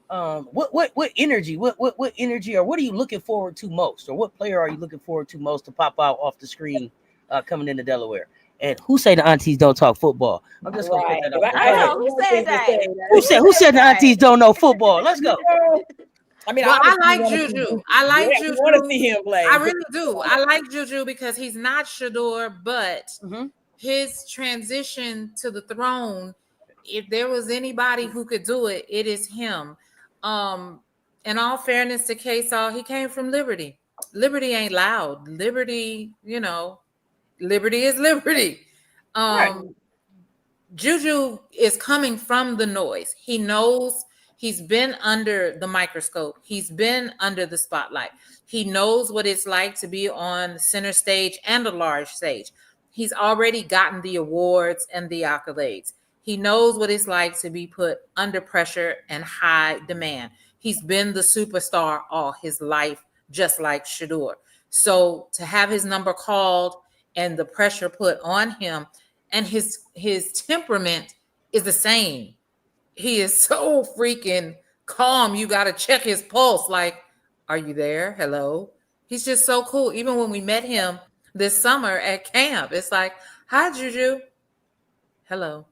What energy? What energy, or what are you looking forward to most, or what player are you looking forward to most to pop out off the screen coming into Delaware? And who say the aunties don't talk football? I'm just gonna put that out there. I know who said that. Who said the aunties don't know football? Let's go. I mean, well, I like obviously Juju. I like yeah, Juju. we want to see him play. I really do. I like Juju because he's not Shador, but his transition to the throne, if there was anybody who could do it, it is him. In all fairness to K-Saw, he came from Liberty. Liberty ain't loud. Liberty, you know, Liberty is Liberty. Right. Juju is coming from the noise. He knows. He's been under the microscope. He's been under the spotlight. He knows what it's like to be on the center stage and a large stage. He's already gotten the awards and the accolades. He knows what it's like to be put under pressure and high demand. He's been the superstar all his life, just like Shador. So to have his number called and the pressure put on him, and his temperament is the same. He is so freaking calm. You got to check his pulse. Like, are you there? Hello. He's just so cool. Even when we met him this summer at camp, it's like, hi, Juju. Hello.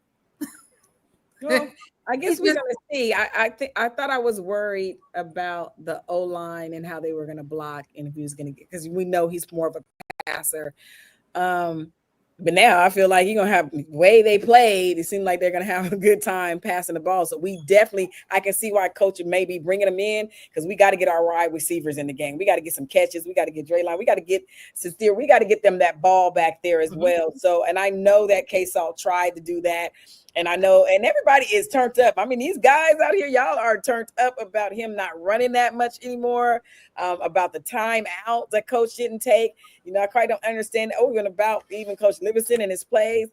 Well, I guess we're gonna see. I thought I was worried about the O-line and how they were gonna block and if he was gonna get, because we know he's more of a passer. But now I feel like you're gonna have the way they played. It seemed like they're gonna have a good time passing the ball. So we definitely, I can see why coach may be bringing them in, because we got to get our wide receivers in the game. We got to get some catches. We got to get Draylon. We got to get Sincere. We got to get them that ball back there as well. So, and I know that K-Saw tried to do that. And I know, and everybody is turned up. I mean, these guys out here, y'all are turned up about him not running that much anymore, about the time out that coach didn't take. You know, I quite don't understand even about even Coach Livingston and his plays,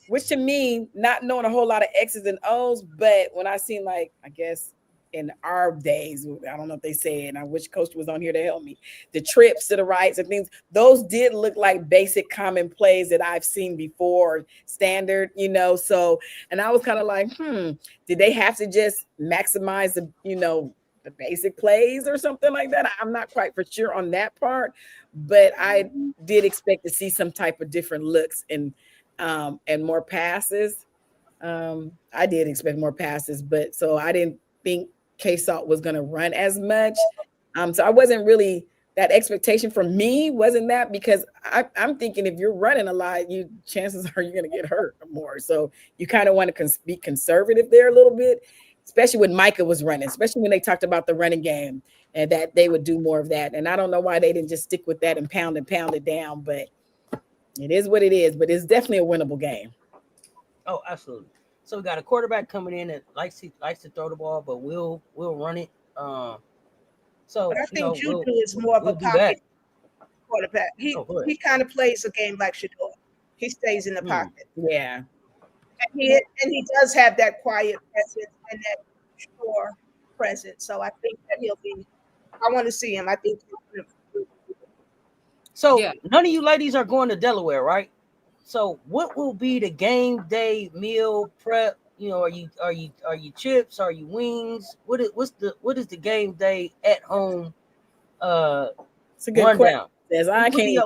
which to me, not knowing a whole lot of X's and O's, but when I seen, like, I guess in our days, I don't know if they say it, and I wish Coach was on here to help me, the trips to the rights and things, those did look like basic common plays that I've seen before, standard, you know. So, and I was kind of like, did they have to just maximize the, you know, the basic plays or something like that? I'm not quite for sure on that part, but I did expect to see some type of different looks and more passes. I did expect more passes, but so I didn't think K-Saw was going to run as much. So I wasn't really, that expectation for me wasn't that, because I'm thinking if you're running a lot, chances are you're going to get hurt more. So you kind of want to be conservative there a little bit, especially when Micah was running, especially when they talked about the running game and that they would do more of that. And I don't know why they didn't just stick with that and pound it down, but it is what it is. But it's definitely a winnable game. Oh, absolutely. So we got a quarterback coming in that likes to throw the ball, but we'll run it. So but I think Juju is more of a pocket quarterback. He kind of plays a game like Shador. He stays in the pocket. Yeah. And he does have that quiet presence and that sure presence. So I think that he'll be. I want to see him. I think. So none of you ladies are going to Delaware, right? So what will be the game day meal prep? You know, are you chips? Are you wings? What is the game day at home? It's a good rundown. Question.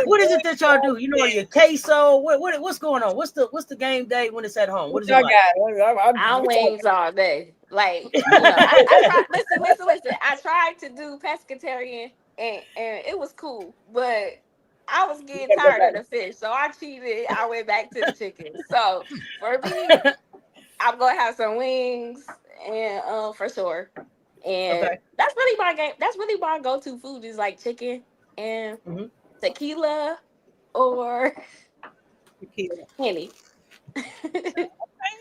What is it that y'all do? You know, are you queso? What's going on? What's the game day when it's at home? What is it like? I'm wings all day. Like, you know, I listen. I tried to do pescatarian and it was cool, but I was getting tired of the fish, so I cheated. I went back to the chicken. So for me, I'm gonna have some wings and for sure. And that's really my game. That's really my go-to food is like chicken and tequila or Henny.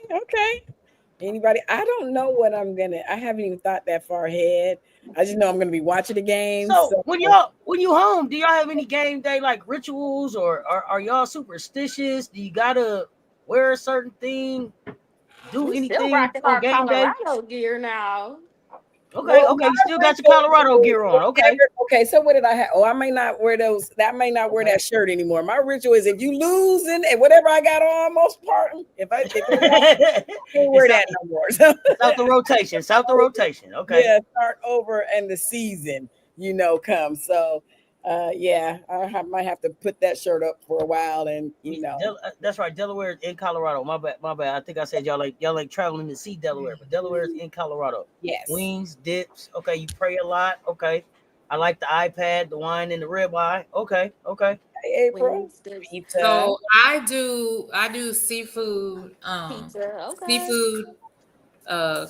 Okay. Anybody? I don't know what I'm gonna. I haven't even thought that far ahead. I just know I'm gonna be watching the game. So when you home, do y'all have any game day like rituals, or are y'all superstitious? Do you gotta wear a certain thing? Do anything still rocking on our game day? Colorado gear now. Okay, you still got your Colorado gear on. Okay. So what did I have? Oh, I may not wear those. I may not wear that shirt anymore. My ritual is if you losing and whatever I got on, most part, if I can't wear that no more. So, South the rotation. Okay. Yeah, start over and the season, comes. So Yeah, might have to put that shirt up for a while, and That's right. Delaware is in Colorado. My bad. I think I said y'all like traveling to see Delaware, but Delaware is in Colorado. Yes. Wings, dips. Okay, you pray a lot. Okay. I like the iPad, the wine, and the ribeye. Okay. Hey, April. Pizza. So I do seafood. Pizza. Okay. Seafood,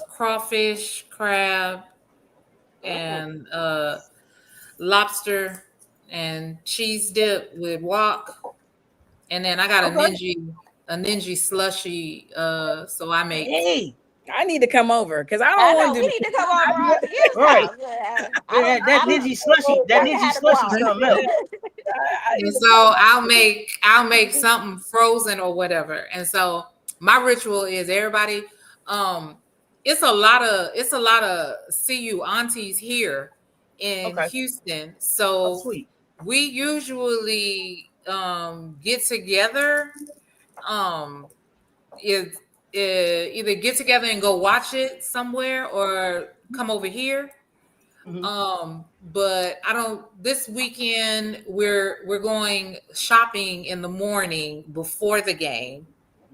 crawfish, crab, and lobster and cheese dip with wok. And then I got a ninja slushy. So I make. Hey, I need to come over because I don't want to. We need to come over. Right. That ninja slushy. That ninja slushy something else. And so I'll make something frozen or whatever. And so my ritual is everybody. It's a lot of CU aunties here in Houston. So we usually get together. Either get together and go watch it somewhere or come over here. But I don't. This weekend we're going shopping in the morning before the game.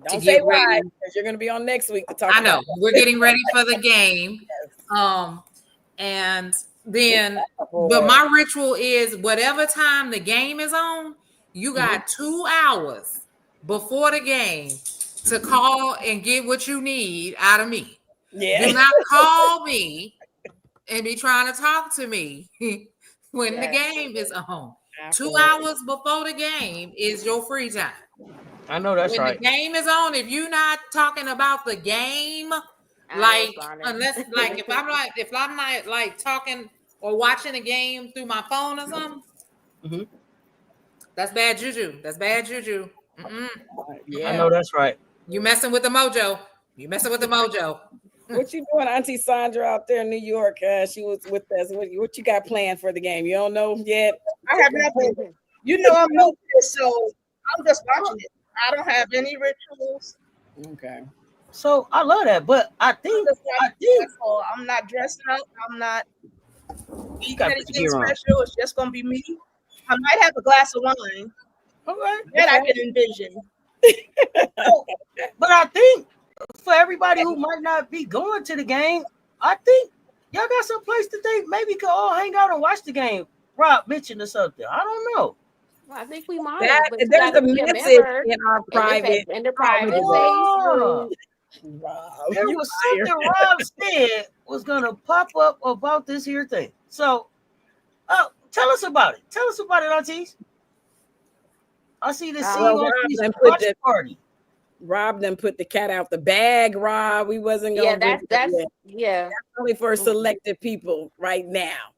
Don't say why, because you're going to be on next week to talk. I know we're getting ready for the game. And then, but my ritual is whatever time the game is on, you got 2 hours before the game to call and get what you need out of me. Yeah. Do not call me and be trying to talk to me when the game is on. Absolutely. 2 hours before the game is your free time. I know that's right. When the game is on, if you're not talking about the game, unless if I'm not like talking or watching a game through my phone or something, that's bad juju. That's bad juju. Yeah, I know that's right. You messing with the mojo. What you doing, Auntie Sandra out there in New York? She was with us. What you got planned for the game? You don't know yet? I have nothing. You know I'm new to this, so I'm just watching it. I don't have any rituals. Okay. So I love that, but I think I'm not dressing up. I'm not anything special. It's just gonna be me. I might have a glass of wine. Okay. That I can envision. But I think for everybody who might not be going to the game, I think y'all got some place that they maybe could all hang out and watch the game. Rob mentioned or something. I don't know. Well, I think we might. There's a message in our private Rob. There was something Rob said was gonna pop up about this here thing. So tell us about it. Tell us about it, Aunties. I see the watch party. Rob then put the cat out the bag. Rob, we wasn't gonna. That's only for selected people right now,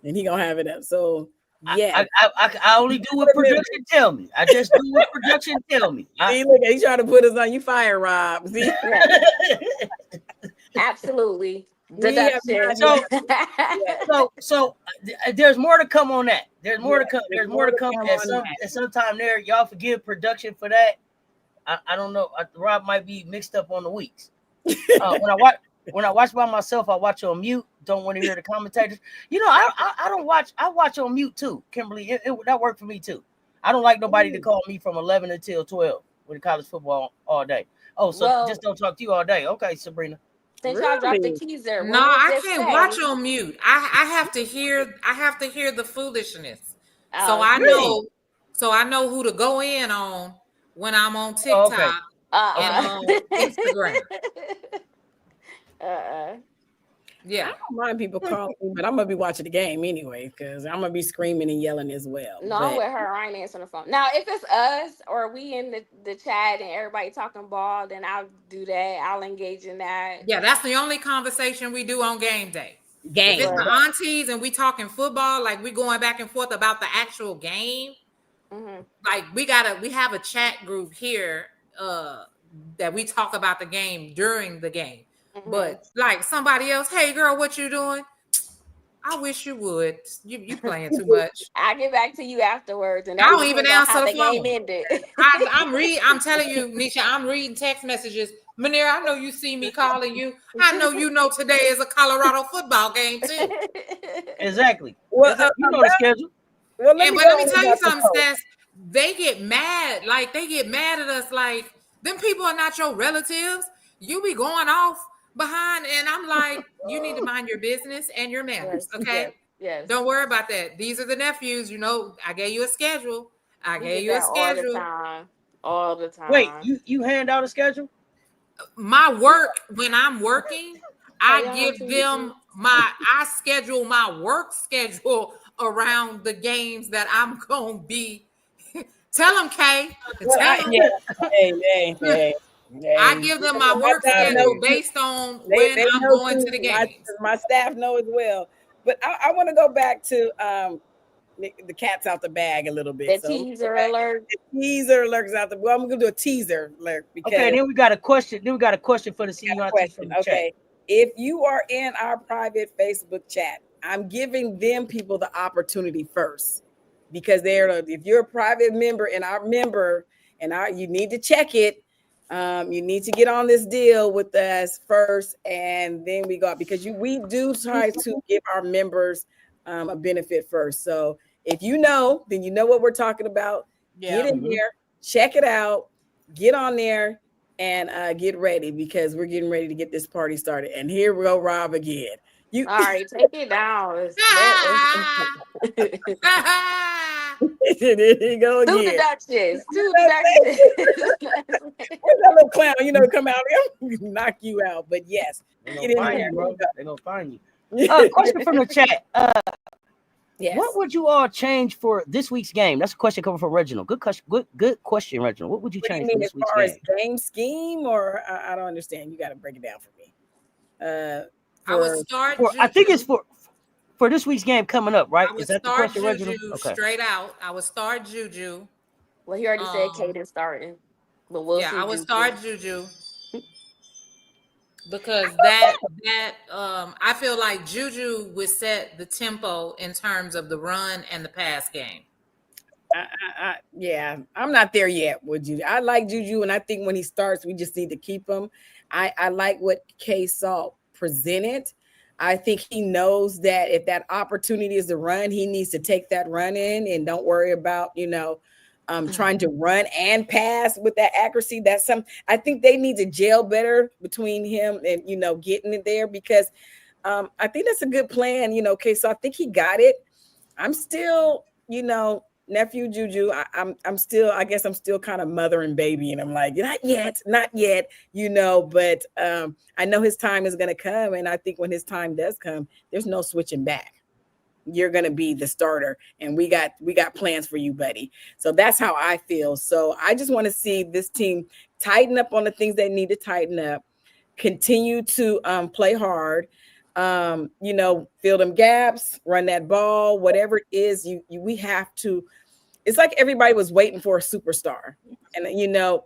and he gonna have it up. So yeah, I only do what production tell me. I just do what production tell me. He's trying to put us on. You fire, Rob. See? Absolutely. So there's more to come on that. There's more to come. There's more to come. At some time there, y'all forgive production for that. I don't know. Rob might be mixed up on the weeks. When I watch by myself, I watch on mute. Don't want to hear the commentators. You know, I don't watch. I watch on mute too, Kimberly. That worked for me too. I don't like nobody to call me from 11 until 12 with college football all day. Oh, so just don't talk to you all day. Okay, Sabrina. Since y'all dropped the keys there. No, I can't watch on mute. I have to hear. I have to hear the foolishness. So I know who to go in on when I'm on TikTok and on Instagram. Yeah, I don't mind people calling me, but I'm gonna be watching the game anyway because I'm gonna be screaming and yelling as well. No, I'm with her. I ain't answering the phone. Now, if it's us or we in the chat and everybody talking ball, then I'll do that. I'll engage in that. Yeah, that's the only conversation we do on game day. If it's the aunties and we talking football, like we going back and forth about the actual game. Like we have a chat group here that we talk about the game during the game. But like somebody else, hey girl, what you doing? I wish you would. You playing too much. I'll get back to you afterwards, and I don't even answer the phone. Game ended. I'm telling you, Nisha, I'm reading text messages. Manira, I know you see me calling you. I know you know today is a Colorado football game too. Exactly. Well, you know the schedule. Well, let me tell you something, Stas. They get mad. Like, they get mad at us. Like, them people are not your relatives. You be going off behind, and I'm like, you need to mind your business and your manners, okay? Yes. Don't worry about that. These are the nephews. You know, I gave you a schedule. All the time. Wait, you hand out a schedule? My work, when I'm working, I schedule my work schedule around the games that I'm gonna be. Tell them, Kay. I give them my work schedule based on when I'm going to the games. My staff know as well. But I want to go back to the cat's out the bag a little bit. The teaser alert. The teaser alerts out the. Well, I'm gonna do a teaser alert because. Okay, then we got a question. From the question. Okay, if you are in our private Facebook chat, I'm giving them people the opportunity first because if you're a private member and you need to check it. You need to get on this deal with us first, and then we go because we do try to give our members a benefit first. So if you know, then you know what we're talking about. Yeah. Get in there, check it out, get on there, and get ready because we're getting ready to get this party started. And here we go, Rob again. All right, take it down. There you go again. Do the Duchess. Where's that little clown? You know, come out here, knock you out. But yes, get in there. They're gonna find you. Question from the chat. Yes. What would you all change for this week's game? That's a question coming from Reginald. Good question, Reginald. What would you change for this week's game? As far as game scheme, or I don't understand. You got to break it down for me. I would start. I think it's for this week's game coming up, right? Is that the question, Juju Reginald? Okay. Straight out. I would start Juju. Well, he already said Kaden starting, but we'll see. I would start Juju. Because that I feel like Juju would set the tempo in terms of the run and the pass game. Yeah, I'm not there yet with Juju. I like Juju, and I think when he starts, we just need to keep him. I like what K-Salt presented. I think he knows that if that opportunity is to run, he needs to take that run in and don't worry about, trying to run and pass with that accuracy. I think they need to gel better between him and, getting it there because I think that's a good plan, Okay, so I think he got it. I'm still, nephew Juju. I'm still kind of mother and baby. And I'm like, not yet, but I know his time is going to come. And I think when his time does come, there's no switching back. You're going to be the starter and we got plans for you, buddy. So that's how I feel. So I just want to see this team tighten up on the things they need to tighten up, continue to play hard, fill them gaps, run that ball, whatever it is, we have to. It's like everybody was waiting for a superstar. And,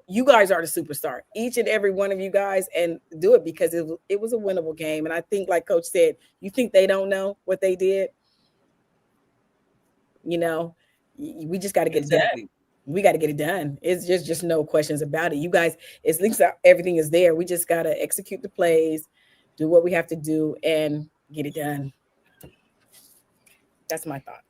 you guys are the superstar, each and every one of you guys, and do it because it was a winnable game. And I think, like Coach said, you think they don't know what they did? We just got to get it done. We got to get it done. It's just no questions about it. You guys, at least everything is there. We just got to execute the plays, do what we have to do, and get it done. That's my thought.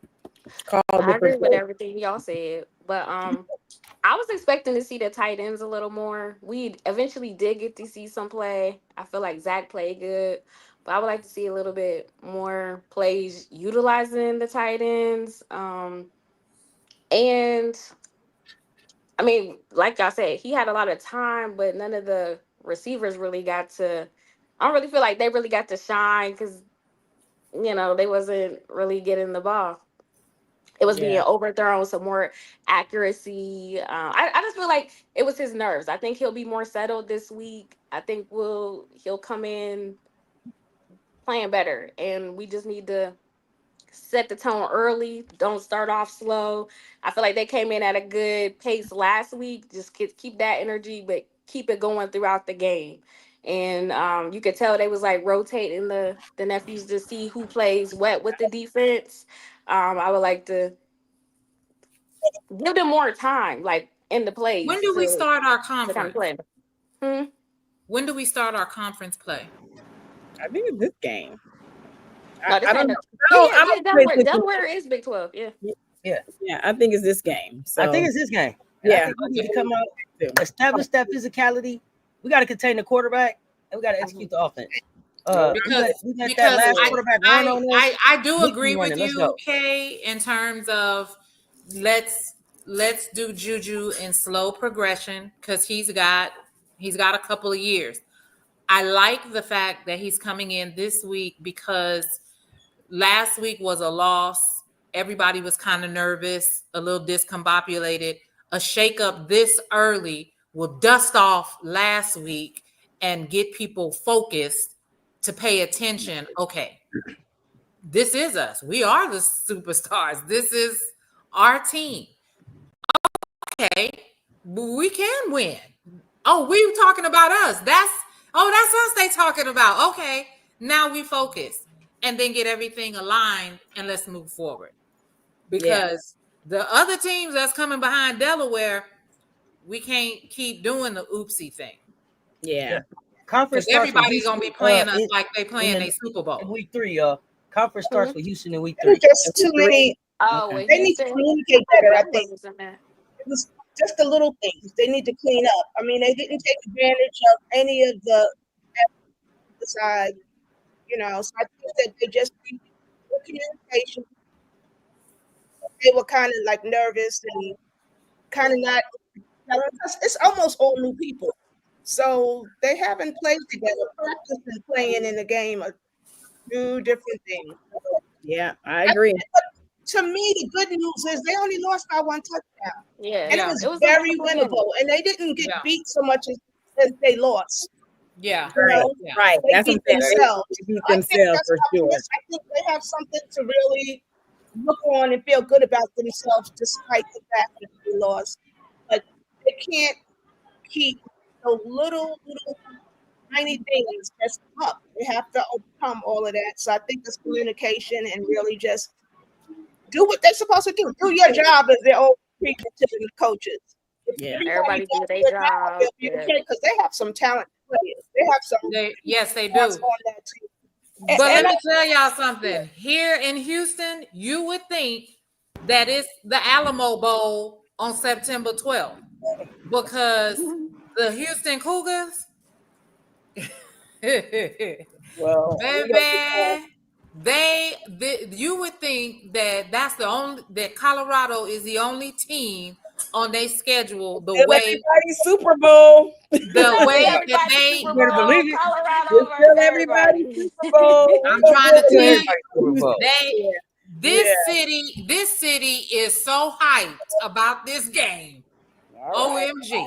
I agree with everything y'all said, but I was expecting to see the tight ends a little more. We eventually did get to see some play. I feel like Zach played good, but I would like to see a little bit more plays utilizing the tight ends. And I mean, like y'all said, he had a lot of time, but none of the receivers really got to. I don't really feel like they really got to shine because, they wasn't really getting the ball. It was being overthrown, some more accuracy. I just feel like it was his nerves. I think he'll be more settled this week. I think he'll come in playing better, and we just need to set the tone early. Don't start off slow. I feel like they came in at a good pace last week. Just keep that energy, but keep it going throughout the game. And you could tell they was like rotating the nephews to see who plays what with the defense. I would like to give them more time, like in the plays. When do we start our conference? When do we start our conference play? I think it's this game. No, I don't know. Delaware is Big 12. Yeah. Yeah, I think it's this game. So I think it's this game. And I think we need to come out, establish that physicality. We got to contain the quarterback, and we got to execute the offense. Because I do agree with you, Kay, in terms of let's do Juju in slow progression because he's got a couple of years. I like the fact that he's coming in this week because last week was a loss. Everybody was kind of nervous, a little discombobulated. A shakeup this early will dust off last week and get people focused to pay attention. Okay, this is us. We are the superstars. This is our team. Okay, we can win. Oh, we were talking about us. That's us they talking about. Okay, now we focus and then get everything aligned and let's move forward. Because the other teams that's coming behind Delaware, we can't keep doing the oopsie thing. Yeah. Conference everybody's gonna be playing us like they playing a Super Bowl. In week 3, y'all. Conference starts with Houston in week 3. Just too many. They need to communicate better, I think. It was just the little things they need to clean up. I mean, they didn't take advantage of any of the side, So I think that they just need communication. They were kind of like nervous and kind of not. It's almost all new people, so they haven't played together. Practice and playing in the game are two different things. Yeah, I agree. But to me, the good news is they only lost by 1 touchdown. Yeah, and it was very winnable, and they didn't get beat so much as they lost. Yeah, right. They That's beat themselves. For sure. I think they have something to really look on and feel good about themselves, despite the fact that they lost. But they can't keep the little tiny things just up. They have to overcome all of that. So I think it's communication and really just do what they're supposed to do. Do your job as their own preaching to the coaches. Everybody do their job. Because they have some talent players. They have some. Yes, they do. But let me tell y'all something. Here in Houston, you would think that it's the Alamo Bowl on September 12th because the Houston Cougars, well, baby, you would think that Colorado is the only team on their schedule the way Super Bowl. The way that they believe it. Colorado everybody Super Bowl. I'm trying to tell you, this city is so hyped about this game. OMG.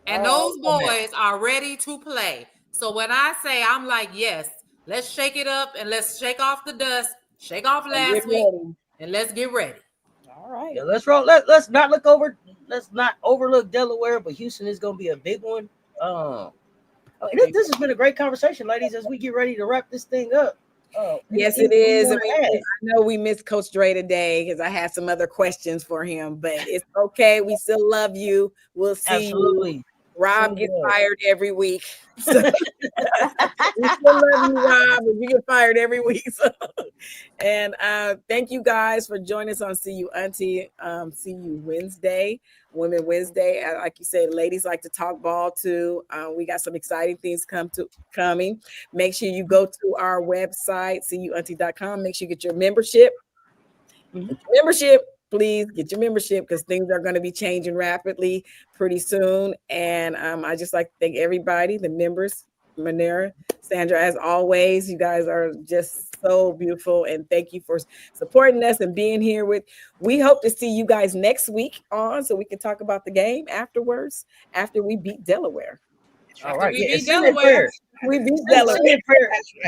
And those boys are ready to play. So when I say, I'm like, yes, let's shake it up and let's shake off the dust, shake off last week, and let's get ready. All right. Yeah, let's roll. Let's not overlook Delaware, but Houston is going to be a big one. This has been a great conversation, ladies, as we get ready to wrap this thing up. Yes, it is. I know we missed Coach Dre today because I had some other questions for him, but it's okay. We still love you. We'll see you. Rob gets fired every week. So we still love you, Rob, but you get fired every week. So. And thank you guys for joining us on See You Auntie. See You Wednesday, Women Wednesday. Like you said, ladies like to talk ball too. We got some exciting things coming. Make sure you go to our website, seuauntie.com. Make sure you get your membership. Please get your membership because things are going to be changing rapidly pretty soon. And I just like to thank everybody, the members, Manera, Sandra, as always. You guys are just so beautiful. And thank you for supporting us and being here we hope to see you guys next week on so we can talk about the game afterwards, after we beat Delaware. All right. We beat Delaware. We beat Delaware.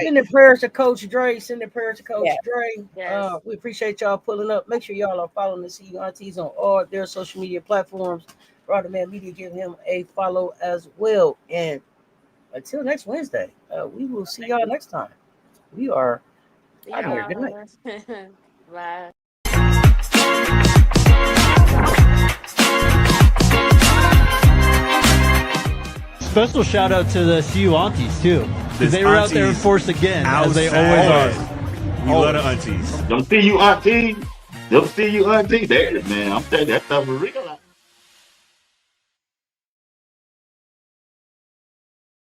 Send the prayers to Coach Dre. Send the prayers to Coach Dre. Yes. We appreciate y'all pulling up. Make sure y'all are following the See You Aunties on all their social media platforms. Rodder Man Media, give him a follow as well. And until next Wednesday, we will see y'all next time. We are out of here. Good night. Bye. Special shout out to the CU Aunties too. They were out there in force again, as they always are. We love the Aunties. Don't see you, Aunties. They'll see you, auntie. There, man. I'm telling you, that stuff for real.